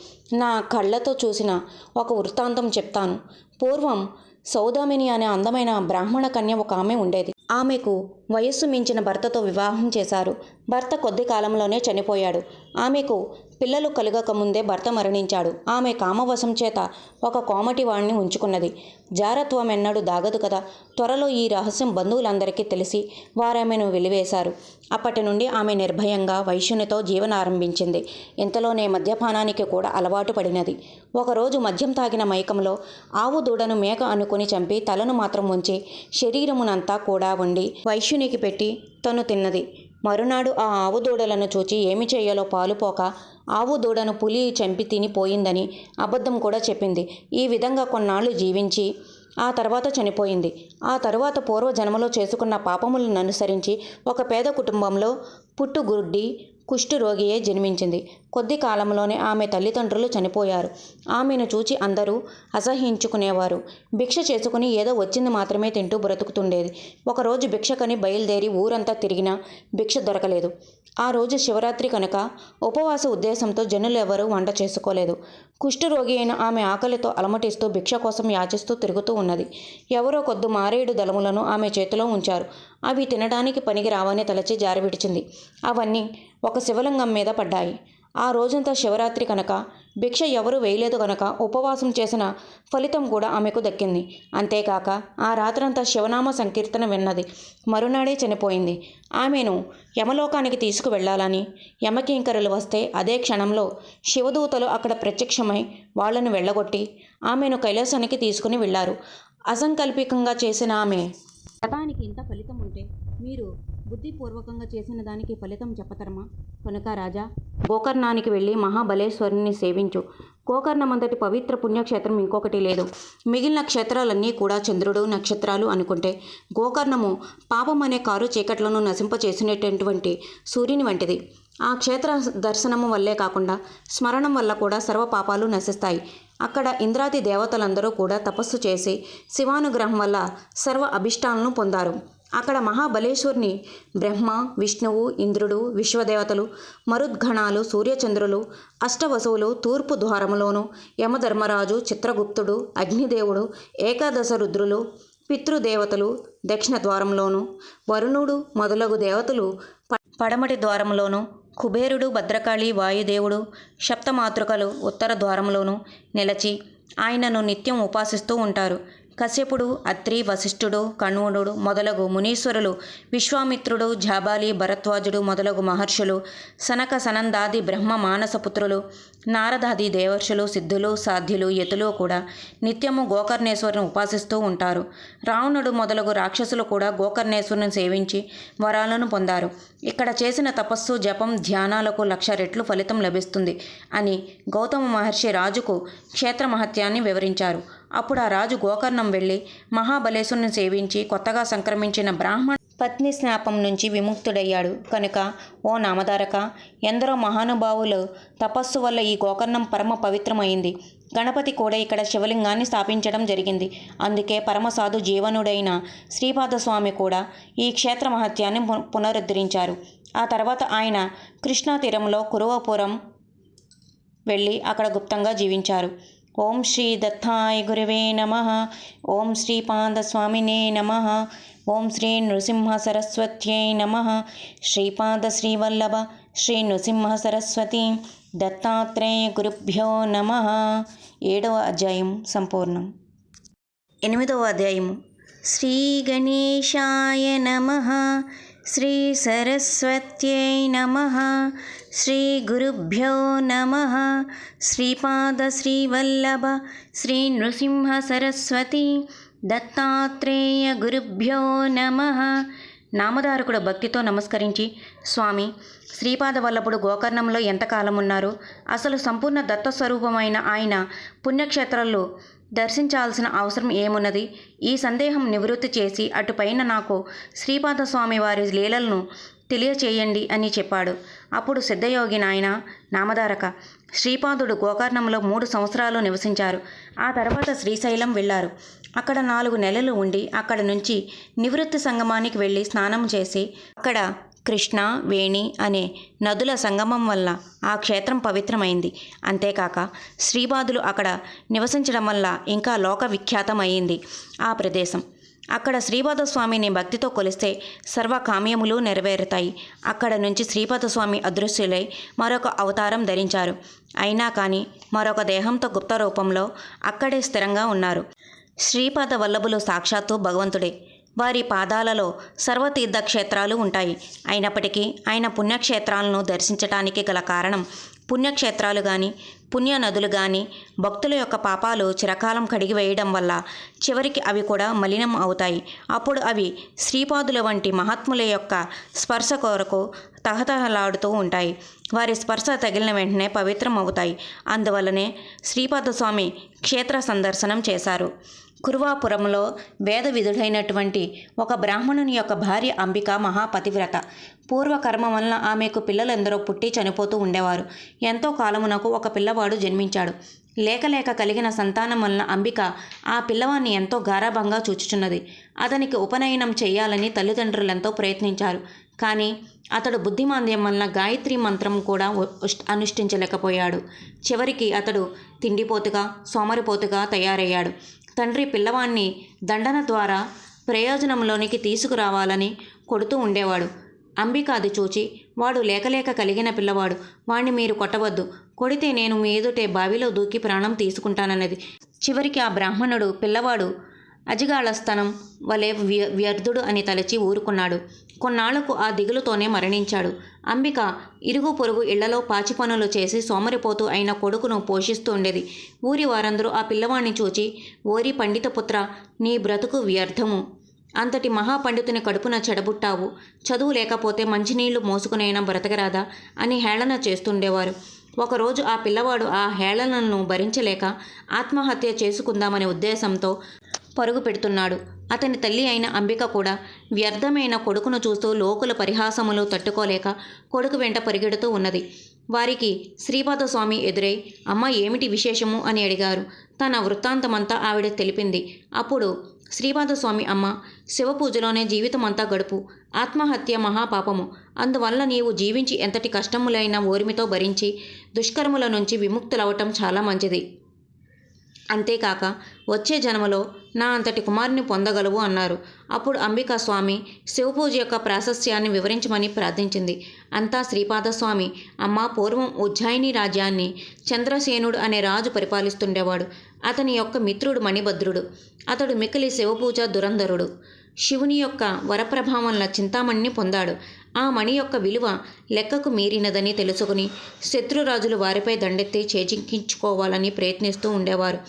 నా కళ్ళతో చూసిన ఒక వృత్తాంతం చెప్తాను. పూర్వం సౌదామిని అనే అందమైన బ్రాహ్మణ కన్య ఒక ఆమె ఉండేది. ఆమెకు వయస్సు మించిన భర్తతో వివాహం చేశారు. భర్త కొద్ది కాలంలోనే చనిపోయాడు. ఆమెకు పిల్లలు కలగక ముందే భర్త మరణించాడు. ఆమె కామవశం చేత ఒక కోమటి వాణ్ణి ఉంచుకున్నది. జారత్వం ఎన్నడూ దాగదు కదా. త్వరలో ఈ రహస్యం బంధువులందరికీ తెలిసి వారామెను వెలివేశారు. అప్పటి నుండి ఆమె నిర్భయంగా వైశ్యునితో జీవనారంభించింది. ఇంతలోనే మద్యపానానికి కూడా అలవాటు పడినది. ఒకరోజు మద్యం తాగిన మైకంలో ఆవు దూడను మేక అనుకుని చంపి తలను మాత్రం ఉంచి శరీరమునంతా కూడా వండి వైశ్యునికి పెట్టి తను తిన్నది. మరునాడు ఆ ఆవు దూడలను చూచి ఏమి చేయాలో పాలుపోక ఆవు దూడను పులి చంపి తినిపోయిందని అబద్ధం కూడా చెప్పింది. ఈ విధంగా కొన్నాళ్ళు జీవించి ఆ తర్వాత చనిపోయింది. ఆ తరువాత పూర్వజన్మలో చేసుకున్న పాపములను అనుసరించి ఒక పేద కుటుంబంలో పుట్టుగుడ్డి కుష్ఠరోగియే జన్మించింది. కొద్ది కాలంలోనే ఆమె తల్లిదండ్రులు చనిపోయారు. ఆమెను చూచి అందరూ అసహ్యించుకునేవారు. భిక్ష చేసుకుని ఏదో వచ్చింది మాత్రమే తింటూ బ్రతుకుతుండేది. ఒకరోజు భిక్షకని బయలుదేరి ఊరంతా తిరిగినా భిక్ష దొరకలేదు. ఆ రోజు శివరాత్రి కనుక ఉపవాస ఉద్దేశంతో జనులెవరూ వంట చేసుకోలేదు. కుష్ఠరోగి అయిన ఆమె ఆకలితో అలమటిస్తూ భిక్ష కోసం యాచిస్తూ తిరుగుతూ ఉన్నది. ఎవరో కొద్ది మారేడు దళములను ఆమె చేతిలో ఉంచారు. అవి తినడానికి పనికి రావని తలచి జారవిడిచింది. అవన్నీ ఒక శివలింగం మీద పడ్డాయి. ఆ రోజంతా శివరాత్రి కనుక భిక్ష ఎవరూ వేయలేదు కనుక ఉపవాసం చేసిన ఫలితం కూడా ఆమెకు దక్కింది. అంతేకాక ఆ రాత్రంతా శివనామ సంకీర్తన విన్నది. మరునాడే చనిపోయింది. ఆమెను యమలోకానికి తీసుకువెళ్లాలని యమకింకరులు వస్తే అదే క్షణంలో శివదూతలు అక్కడ ప్రత్యక్షమై వాళ్లను వెళ్ళగొట్టి ఆమెను కైలాసానికి తీసుకుని వెళ్లారు. అసంకల్పికంగా చేసిన ఆమె వ్రతానికి ఇంత ఫలితం ఉంటే మీరు బుద్ధిపూర్వకంగా చేసిన దానికి ఫలితం చెప్పతరమా? కనుక రాజా, గోకర్ణానికి వెళ్ళి మహాబలేశ్వరుని సేవించు. గోకర్ణమంతటి పవిత్ర పుణ్యక్షేత్రం ఇంకొకటి లేదు. మిగిలిన క్షేత్రాలన్నీ కూడా చంద్రుడు, నక్షత్రాలు అనుకుంటే గోకర్ణము పాపం అనే కారు చీకట్లను నశింపచేసినటువంటి సూర్యుని వంటిది. ఆ క్షేత్ర దర్శనము వల్లే కాకుండా స్మరణం వల్ల కూడా సర్వ పాపాలు నశిస్తాయి. అక్కడ ఇంద్రాది దేవతలందరూ కూడా తపస్సు చేసి శివానుగ్రహం వల్ల సర్వ అభిష్టాలను పొందారు. అక్కడ మహాబలేశ్వరుని బ్రహ్మ, విష్ణువు, ఇంద్రుడు, విశ్వదేవతలు, మరుద్గణాలు, సూర్యచంద్రులు, అష్టవసువులు తూర్పు ద్వారములోను, యమధర్మరాజు, చిత్రగుప్తుడు, అగ్నిదేవుడు, ఏకాదశ రుద్రులు, పితృదేవతలు దక్షిణ ద్వారంలోను, వరుణుడు మొదలగు దేవతలు పడమటి ద్వారంలోను, కుబేరుడు, భద్రకాళి, వాయుదేవుడు, సప్తమాతృకలు ఉత్తర ద్వారంలోను నిలచి ఆయనను నిత్యం ఉపాసిస్తూ ఉంటారు. కశ్యపుడు, అత్రి, వశిష్ఠుడు, కణ్వుడు మొదలగు మునీశ్వరులు, విశ్వామిత్రుడు, జాబాలి, భరద్వాజుడు మొదలగు మహర్షులు, సనక సనందాది బ్రహ్మ మానసపుత్రులు, నారదాది దేవర్షులు, సిద్ధులు, సాధ్యులు, యతులు కూడా నిత్యము గోకర్ణేశ్వరుని ఉపాసిస్తూ ఉంటారు. రావణుడు మొదలగు రాక్షసులు కూడా గోకర్ణేశ్వరుని సేవించి వరాలను పొందారు. ఇక్కడ చేసిన తపస్సు, జపం, ధ్యానాలకు 1,00,000 రెట్లు ఫలితం లభిస్తుంది అని గౌతమ మహర్షి రాజుకు క్షేత్ర మహత్యాన్ని వివరించారు. అప్పుడు ఆ రాజు గోకర్ణం వెళ్ళి మహాబలేశ్వరుని సేవించి కొత్తగా సంక్రమించిన బ్రాహ్మణ పత్ని శాపం నుంచి విముక్తుడయ్యాడు. కనుక ఓ నామధారక, ఎందరో మహానుభావులు తపస్సు వల్ల ఈ గోకర్ణం పరమ పవిత్రమైంది. గణపతి కూడా ఇక్కడ శివలింగాన్ని స్థాపించడం జరిగింది. అందుకే పరమసాధు జీవనుడైన శ్రీపాదస్వామి కూడా ఈ క్షేత్ర మహత్యాన్ని పునరుద్ధరించారు. ఆ తర్వాత ఆయన కృష్ణా తీరంలో కురువపురం వెళ్ళి అక్కడ గుప్తంగా జీవించారు. ఓం శ్రీ దత్తాయ గురువే నమః. ఓం శ్రీపాదస్వామినే నమః. ఓం శ్రీ నృసింహ సరస్వత్యై నమః. శ్రీపాద శ్రీవల్లభ శ్రీ నృసింహ సరస్వతి దత్తాత్రేయ గురుభ్యో నమః. 7వ అధ్యాయం సంపూర్ణం. 8వ అధ్యాయము. శ్రీ గణేశాయ నమః. శ్రీ సరస్వత్యై నమః. శ్రీ గురుభ్యో నమః. శ్రీపాద శ్రీవల్లభ శ్రీ నృసింహ సరస్వతి దత్తాత్రేయ గురుభ్యో నమః. నామధారకుడు భక్తితో నమస్కరించి, స్వామి, శ్రీపాద వల్లభుడు గోకర్ణంలో ఎంతకాలం ఉన్నారు? అసలు సంపూర్ణ దత్తస్వరూపమైన ఆయన పుణ్యక్షేత్రాల్లో దర్శించాల్సిన అవసరం ఏమున్నది? ఈ సందేహం నివృత్తి చేసి అటుపైన నాకు శ్రీపాదస్వామి వారి లీలలను తెలియచేయండి అని చెప్పాడు. అప్పుడు సిద్ధయోగి నాయన నామధారక, శ్రీపాదుడు గోకర్ణంలో 3 సంవత్సరాలు నివసించారు. ఆ తర్వాత శ్రీశైలం వెళ్ళారు. అక్కడ 4 నెలలు ఉండి అక్కడ నుంచి నివృత్తి సంగమానికి వెళ్ళి స్నానం చేసి అక్కడ కృష్ణ, వేణి అనే నదుల సంగమం వల్ల ఆ క్షేత్రం పవిత్రమైంది. అంతేకాక శ్రీపాదులు అక్కడ నివసించడం వల్ల ఇంకా లోక విఖ్యాతమైంది ఆ ప్రదేశం. అక్కడ శ్రీపాదస్వామిని భక్తితో కొలిస్తే సర్వకామ్యములు నెరవేరుతాయి. అక్కడ నుంచి శ్రీపాదస్వామి అదృశ్యులై మరొక అవతారం ధరించారు. అయినా కానీ మరొక దేహంతో గుప్త రూపంలో అక్కడే స్థిరంగా ఉన్నారు. శ్రీపాద వల్లభులు సాక్షాత్తు భగవంతుడే. వారి పాదాలలో సర్వతీర్థక్షేత్రాలు ఉంటాయి. అయినప్పటికీ ఆయన పుణ్యక్షేత్రాలను దర్శించటానికి గల కారణం, పుణ్యక్షేత్రాలు కానీ పుణ్య నదులు కానీ భక్తుల యొక్క పాపాలు చిరకాలం కడిగివేయడం వల్ల చివరికి అవి కూడా మలినం అవుతాయి. అప్పుడు అవి శ్రీపాదుల వంటి మహాత్ముల యొక్క స్పర్శ కొరకు తహతహలాడుతూ ఉంటాయి. వారి స్పర్శ తగిలిన వెంటనే పవిత్రం అవుతాయి. అందువల్లనే శ్రీపాదస్వామి క్షేత్ర సందర్శనం చేశారు. కురువాపురంలో వేద విధుడైనటువంటి ఒక బ్రాహ్మణుని యొక్క భార్య అంబిక మహాపతివ్రత. పూర్వకర్మ వలన ఆమెకు పిల్లలెందరో పుట్టి చనిపోతూ ఉండేవారు. ఎంతో కాలమునకు ఒక పిల్లవాడు జన్మించాడు. లేక కలిగిన సంతానం వలన అంబిక ఆ పిల్లవాన్ని ఎంతో గారాభంగా చూచుచున్నది. అతనికి ఉపనయనం చేయాలని తల్లిదండ్రులెంతో ప్రయత్నించారు. కానీ అతడు బుద్ధిమాంద్యం వలన గాయత్రి మంత్రం కూడా అనుష్ఠించలేకపోయాడు. చివరికి అతడు తిండిపోతుగా, సోమరిపోతుగా తయారయ్యాడు. తండ్రి పిల్లవాణ్ణి దండన ద్వారా ప్రయోజనంలోనికి తీసుకురావాలని కొడుతూ ఉండేవాడు. అంబిక అది చూచి, వాడు లేక కలిగిన పిల్లవాడు, వాణ్ణి మీరు కొట్టవద్దు, కొడితే నేను మీ ఎదుటే బావిలో దూకి ప్రాణం తీసుకుంటానన్నది. చివరికి ఆ బ్రాహ్మణుడు పిల్లవాడు అజిగాళస్తనం వలె వ్యర్థుడు అని తలచి ఊరుకున్నాడు. కొన్నాళ్లకు ఆ దిగులుతోనే మరణించాడు. అంబిక ఇరుగు పొరుగు ఇళ్లలో పాచి పనులు చేసి సోమరిపోతూ అయిన కొడుకును పోషిస్తూ ఉండేది. ఊరి వారందరూ ఆ పిల్లవాడిని చూచి, ఓరి పండితపుత్ర, నీ బ్రతుకు వ్యర్థము, అంతటి మహాపండితుని కడుపున చెడబుట్టావు, చదువు లేకపోతే మంచినీళ్లు మోసుకునైనా బ్రతకరాదా అని హేళన చేస్తుండేవారు. ఒకరోజు ఆ పిల్లవాడు ఆ హేళనను భరించలేక ఆత్మహత్య చేసుకుందామనే ఉద్దేశంతో పరుగు పెడుతున్నాడు. అతని తల్లి అయిన అంబిక కూడా వ్యర్థమైన కొడుకును చూస్తూ లోకుల పరిహాసములు తట్టుకోలేక కొడుకు వెంట పరిగెడుతూ ఉన్నది. వారికి శ్రీపాదస్వామి ఎదురై, అమ్మ ఏమిటి విశేషము అని అడిగారు. తన వృత్తాంతమంతా ఆవిడ తెలిపింది. అప్పుడు శ్రీపాదస్వామి అమ్మ, శివపూజలోనే జీవితమంతా గడుపు. ఆత్మహత్య మహాపాపము. అందువల్ల నీవు జీవించి ఎంతటి కష్టములైన ఓర్మితో భరించి దుష్కర్ముల నుంచి విముక్తులవటం చాలా మంచిది. అంతేకాక వచ్చే జన్మలో నా అంతటి కుమారుని పొందగలవు అన్నారు. అప్పుడు అంబికాస్వామి శివపూజ యొక్క ప్రాశస్త్యాన్ని వివరించమని ప్రార్థించింది. అంతా శ్రీపాదస్వామి అమ్మ, పూర్వం ఉజ్జయిని రాజ్యాన్ని చంద్రసేనుడు అనే రాజు పరిపాలిస్తుండేవాడు. అతని యొక్క మిత్రుడు మణిభద్రుడు. అతడు మిక్కిలి శివపూజ దురంధరుడు. శివుని యొక్క వరప్రభావంలో చింతామణిని పొందాడు. ఆ మణి యొక్క విలువ లెక్కకు మీరినదని తెలుసుకుని శత్రురాజులు వారిపై దండెత్తి చేజిక్కించుకోవాలని ప్రయత్నిస్తూ ఉండేవారు.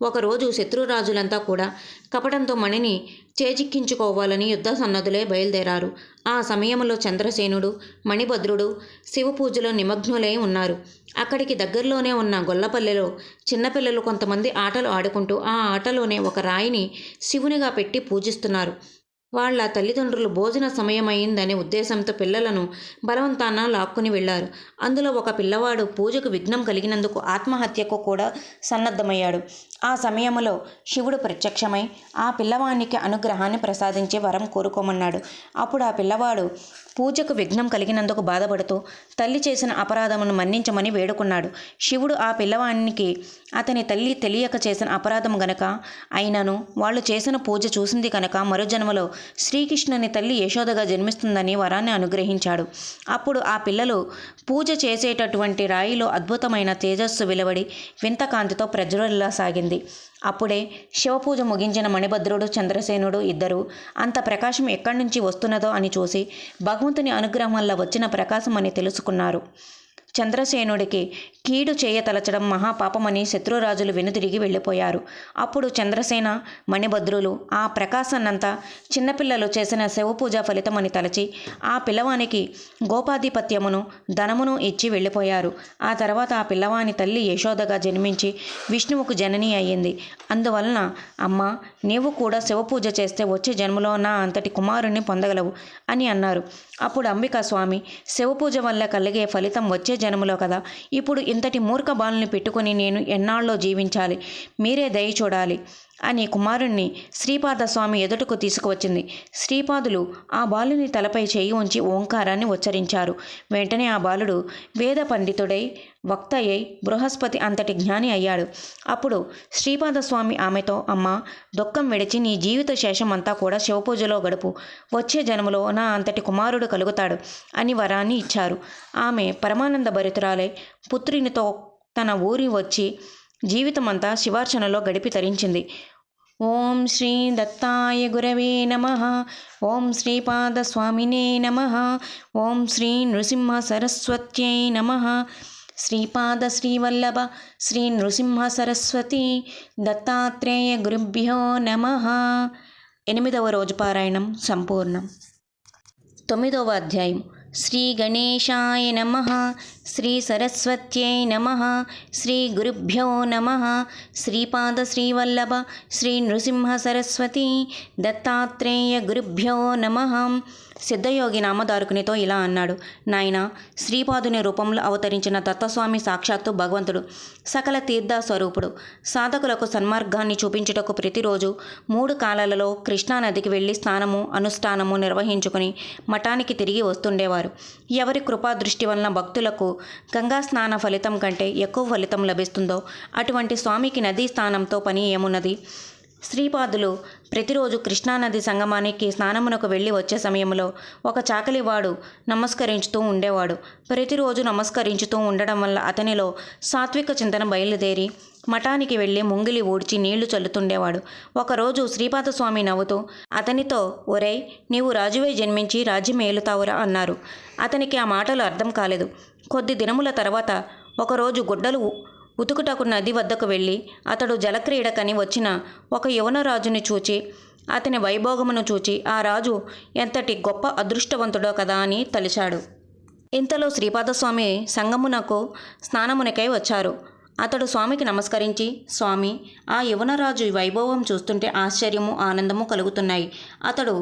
ఒకరోజు శత్రురాజులంతా కూడా కపటంతో మణిని చేజిక్కించుకోవాలని యుద్ధ సన్నద్ధులై బయలుదేరారు. ఆ సమయంలో చంద్రసేనుడు, మణిభద్రుడు శివపూజలో నిమగ్నులై ఉన్నారు. అక్కడికి దగ్గరలోనే ఉన్న గొల్లపల్లెలో చిన్నపిల్లలు కొంతమంది ఆటలు ఆడుకుంటూ ఆ ఆటలోనే ఒక రాయిని శివునిగా పెట్టి పూజిస్తున్నారు. వాళ్ళ తల్లిదండ్రులు భోజన సమయమైందనే ఉద్దేశంతో పిల్లలను బలవంతాన లాక్కుని వెళ్లారు. అందులో ఒక పిల్లవాడు పూజకు విఘ్నం కలిగినందుకు ఆత్మహత్యకు కూడా సన్నద్ధమయ్యాడు. ఆ సమయంలో శివుడు ప్రత్యక్షమై ఆ పిల్లవానికి అనుగ్రహాన్ని ప్రసాదించి వరం కోరుకోమన్నాడు. అప్పుడు ఆ పిల్లవాడు పూజకు విఘ్నం కలిగినందుకు బాధపడుతూ తల్లి చేసిన అపరాధమును మన్నించమని వేడుకున్నాడు. శివుడు ఆ పిల్లవానికి అతని తల్లి తెలియక చేసిన అపరాధం గనక అయినను వాళ్ళు చేసిన పూజ చూసింది కనుక మరుజన్మలో శ్రీకృష్ణుని తల్లి యశోదగా జన్మిస్తుందని వరాన్ని అనుగ్రహించాడు. అప్పుడు ఆ పిల్లలు పూజ చేసేటటువంటి రాయిలో అద్భుతమైన తేజస్సు వెలువడి వింత కాంతితో ప్రజ్వలిల్లసాగింది. అప్పుడే శివపూజ ముగించిన మణిభద్రుడు, చంద్రసేనుడు ఇద్దరూ అంత ప్రకాశం ఎక్కడి నుంచి వస్తున్నదో అని చూసి భగవంతుని అనుగ్రహం వల్ల వచ్చిన ప్రకాశం అని తెలుసుకున్నారు. చంద్రసేనుడికి కీడు చేయతలచడం మహాపాపమని శత్రురాజులు వెనుదిరిగి వెళ్ళిపోయారు. అప్పుడు చంద్రసేన, మణిభద్రులు ఆ ప్రకాశాన్నంతా చిన్నపిల్లలు చేసిన శివపూజ ఫలితమని తలచి ఆ పిల్లవానికి గోపాధిపత్యమును ధనమును ఇచ్చి వెళ్ళిపోయారు. ఆ తర్వాత ఆ పిల్లవాని తల్లి యశోదగా జన్మించి విష్ణువుకు జనని అయ్యింది. అందువలన అమ్మ, నీవు కూడా శివపూజ చేస్తే వచ్చే జన్మలో నా అంతటి కుమారుణ్ణి పొందగలవు అని అన్నారు. అప్పుడు అంబికాస్వామి, శివపూజ వల్ల కలిగే ఫలితం వచ్చే జన్మలో కదా, ఇప్పుడు ఇంతటి మూర్ఖ బాలుని పెట్టుకుని నేను ఎన్నాళ్ళో జీవించాలి, మీరే దయ చూడాలి అని కుమారుణ్ణి శ్రీపాదస్వామి ఎదుటకు తీసుకువచ్చింది. శ్రీపాదులు ఆ బాలుని తలపై చేయి ఉంచి ఓంకారాన్ని ఉచ్చరించారు. వెంటనే ఆ బాలుడు వేద పండితుడై వక్త అయి బృహస్పతి అంతటి జ్ఞాని అయ్యాడు. అప్పుడు శ్రీపాదస్వామి ఆమెతో, అమ్మ, దుఃఖం విడిచి నీ జీవిత శేషమంతా కూడా శివపూజలో గడుపు, వచ్చే జన్మలో నా అంతటి కుమారుడు కలుగుతాడు అని వరాన్ని ఇచ్చారు. ఆమె పరమానంద భరితురాలై పుత్రునితో తన ఊరి వచ్చి జీవితమంతా శివార్చనలో గడిపి తరించింది. ఓం శ్రీ దత్తాయ గురవే నమః. ఓం శ్రీపాదస్వామినే నమః. ఓం శ్రీ నృసింహ సరస్వత్యై నమః. శ్రీపాద శ్రీవల్లభ శ్రీ నృసింహ సరస్వతి దత్తాత్రేయ గురుభ్యో నమః. 8వ రోజు పారాయణం సంపూర్ణం. 9వ అధ్యాయం. శ్రీ గణేశాయ నమః. శ్రీ సరస్వత్యై నమః. శ్రీ గురుభ్యో నమః. శ్రీపాద శ్రీవల్లభ శ్రీ నృసింహ సరస్వతి దత్తాత్రేయ గురుభ్యో నమః. సిద్ధయోగి నామధారకునితో ఇలా అన్నాడు. నాయనా, శ్రీపాదుని రూపంలో అవతరించిన దత్తస్వామి సాక్షాత్తు భగవంతుడు, సకల తీర్థ స్వరూపుడు. సాధకులకు సన్మార్గాన్ని చూపించుటకు ప్రతిరోజు 3 కాలాలలో కృష్ణానదికి వెళ్ళి స్నానము, అనుష్ఠానము నిర్వహించుకుని మఠానికి తిరిగి వస్తుండేవారు. ఎవరి కృపాదృష్టి వలన భక్తులకు గంగా స్నాన ఫలితం కంటే ఎక్కువ ఫలితం లభిస్తుందో అటువంటి స్వామికి నదీ స్నానంతో పని ఏమున్నది? శ్రీపాదులు ప్రతిరోజు కృష్ణానది సంగమానికి స్నానమునకు వెళ్ళి వచ్చే సమయంలో ఒక చాకలివాడు నమస్కరించుతూ ఉండేవాడు. ప్రతిరోజు నమస్కరించుతూ ఉండడం వల్ల అతనిలో సాత్విక చింతన బయలుదేరి మఠానికి వెళ్ళి ముంగిలి ఊడ్చి నీళ్లు చల్లుతుండేవాడు. ఒకరోజు శ్రీపాదస్వామి నవ్వుతూ అతనితో, ఒరేయ్, నీవు రాజువై జన్మించి రాజ్యం ఏలుతావురా అన్నారు. అతనికి ఆ మాటలు అర్థం కాలేదు. కొద్ది దినముల తర్వాత ఒకరోజు గుడ్డలు ఉతుకుటకు నది వద్దకు వెళ్ళి అతడు జలక్రీడకని వచ్చిన ఒక యవనరాజుని చూచి అతని వైభోగమును చూచి ఆ రాజు ఎంతటి గొప్ప అదృష్టవంతుడో కదా అని తలిచాడు. ఇంతలో శ్రీపాదస్వామి సంగమునకు స్నానమునికై వచ్చారు. అతడు స్వామికి నమస్కరించి, స్వామి, ఆ యవనరాజు వైభవం చూస్తుంటే ఆశ్చర్యము, ఆనందము కలుగుతున్నాయి. అతడు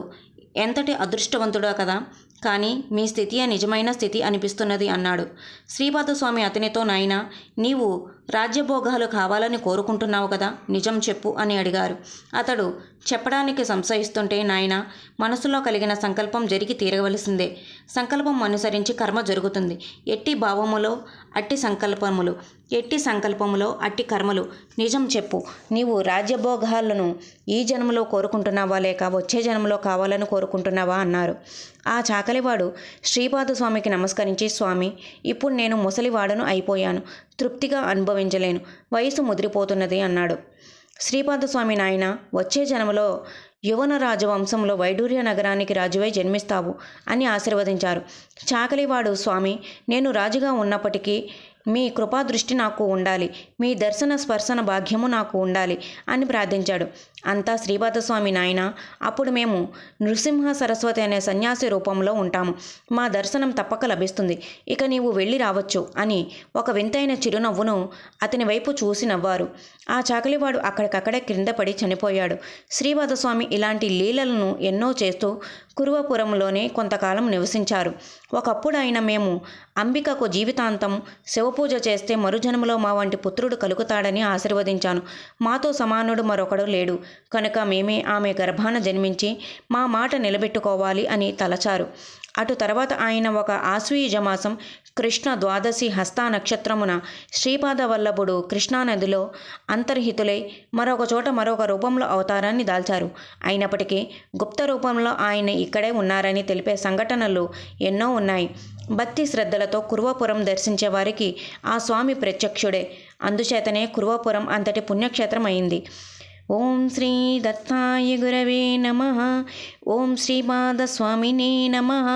ఎంతటి అదృష్టవంతుడో కదా, కానీ మీ స్థితియే నిజమైన స్థితి అనిపిస్తున్నది అన్నాడు. శ్రీపాదస్వామి అతనితో, నాయనా, నీవు రాజ్యభోగాలు కావాలని కోరుకుంటున్నావు కదా, నిజం చెప్పు అని అడిగారు. అతడు చెప్పడానికి సంశయిస్తుంటే, నాయన, మనసులో కలిగిన సంకల్పం జరిగి తీరవలసిందే. సంకల్పం అనుసరించి కర్మ జరుగుతుంది. ఎట్టి భావములో అట్టి సంకల్పములు, ఎట్టి సంకల్పములో అట్టి కర్మలు. నిజం చెప్పు, నీవు రాజ్యభోగాలను ఈ జన్మలో కోరుకుంటున్నావా లేక వచ్చే జన్మలో కావాలని కోరుకుంటున్నావా అన్నారు. ఆ చాకలివాడు శ్రీపాదస్వామికి నమస్కరించి, స్వామి, ఇప్పుడు నేను ముసలివాడను అయిపోయాను, తృప్తిగా అనుభవించలేను, వయసు ముదిరిపోతున్నది అన్నాడు. శ్రీపాదస్వామి, నాయన, వచ్చే జన్మలో యువన రాజవంశంలో వైడూర్య నగరానికి రాజువై జన్మిస్తావు అని ఆశీర్వదించారు. చాకలివాడు, స్వామి, నేను రాజుగా ఉన్నప్పటికీ మీ కృపాదృష్టి నాకు ఉండాలి, మీ దర్శన స్పర్శన భాగ్యము నాకు ఉండాలి అని ప్రార్థించాడు. అంతా శ్రీపాదస్వామి, నాయన, అప్పుడు మేము నృసింహ సరస్వతి అనే సన్యాసి రూపంలో ఉంటాము, మా దర్శనం తప్పక లభిస్తుంది, ఇక నీవు వెళ్ళి రావచ్చు అని ఒక వింతైన చిరునవ్వును అతని వైపు చూసి నవ్వారు. ఆ చాకలివాడు అక్కడికక్కడే క్రిందపడి చనిపోయాడు. శ్రీపాదస్వామి ఇలాంటి లీలలను ఎన్నో చేస్తూ కురువపురంలోనే కొంతకాలం నివసించారు. ఒకప్పుడు ఆయన, మేము అంబికకు జీవితాంతం శివపూజ చేస్తే మరుజన్మలో మా వంటి పుత్రుడు కలుగుతాడని ఆశీర్వదించాను. మాతో సమానుడు మరొకడు లేడు కనుక మేమే ఆమె గర్భాన జన్మించి మా మాట నిలబెట్టుకోవాలి అని తలచారు. అటు తర్వాత ఆయన ఒక ఆశ్వయుజమాసం కృష్ణ ద్వాదశి హస్త నక్షత్రమున శ్రీపాద వల్లభుడు కృష్ణానదిలో అంతర్హితులై మరొక చోట మరొక రూపంలో అవతారాన్ని దాల్చారు. అయినప్పటికీ గుప్త రూపంలో ఆయన ఇక్కడే ఉన్నారని తెలిపే సంఘటనలు ఎన్నో ఉన్నాయి. భక్తి శ్రద్ధలతో కురువపురం దర్శించే వారికి ఆ స్వామి ప్రత్యక్షుడే. అందుచేతనే కురువపురం అంతటి పుణ్యక్షేత్రం అయింది. ఓం శ్రీ దత్తాయ గురవే నమః. ఓం శ్రీపాదస్వామినే నమః.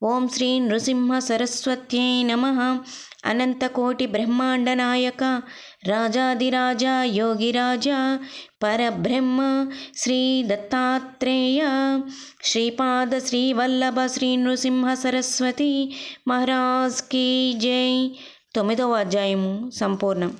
ఓం శ్రీ నృసింహ సరస్వత్యై నమః. అనంతకోటి బ్రహ్మాండ నాయక రాజాదిరాజ యోగిరాజ పరబ్రహ్మ శ్రీ దత్తాత్రేయ శ్రీపాద శ్రీవల్లభ శ్రీ నృసింహ సరస్వతి మహారాజ్ కీ జై. 9వ అధ్యాయము సంపూర్ణం.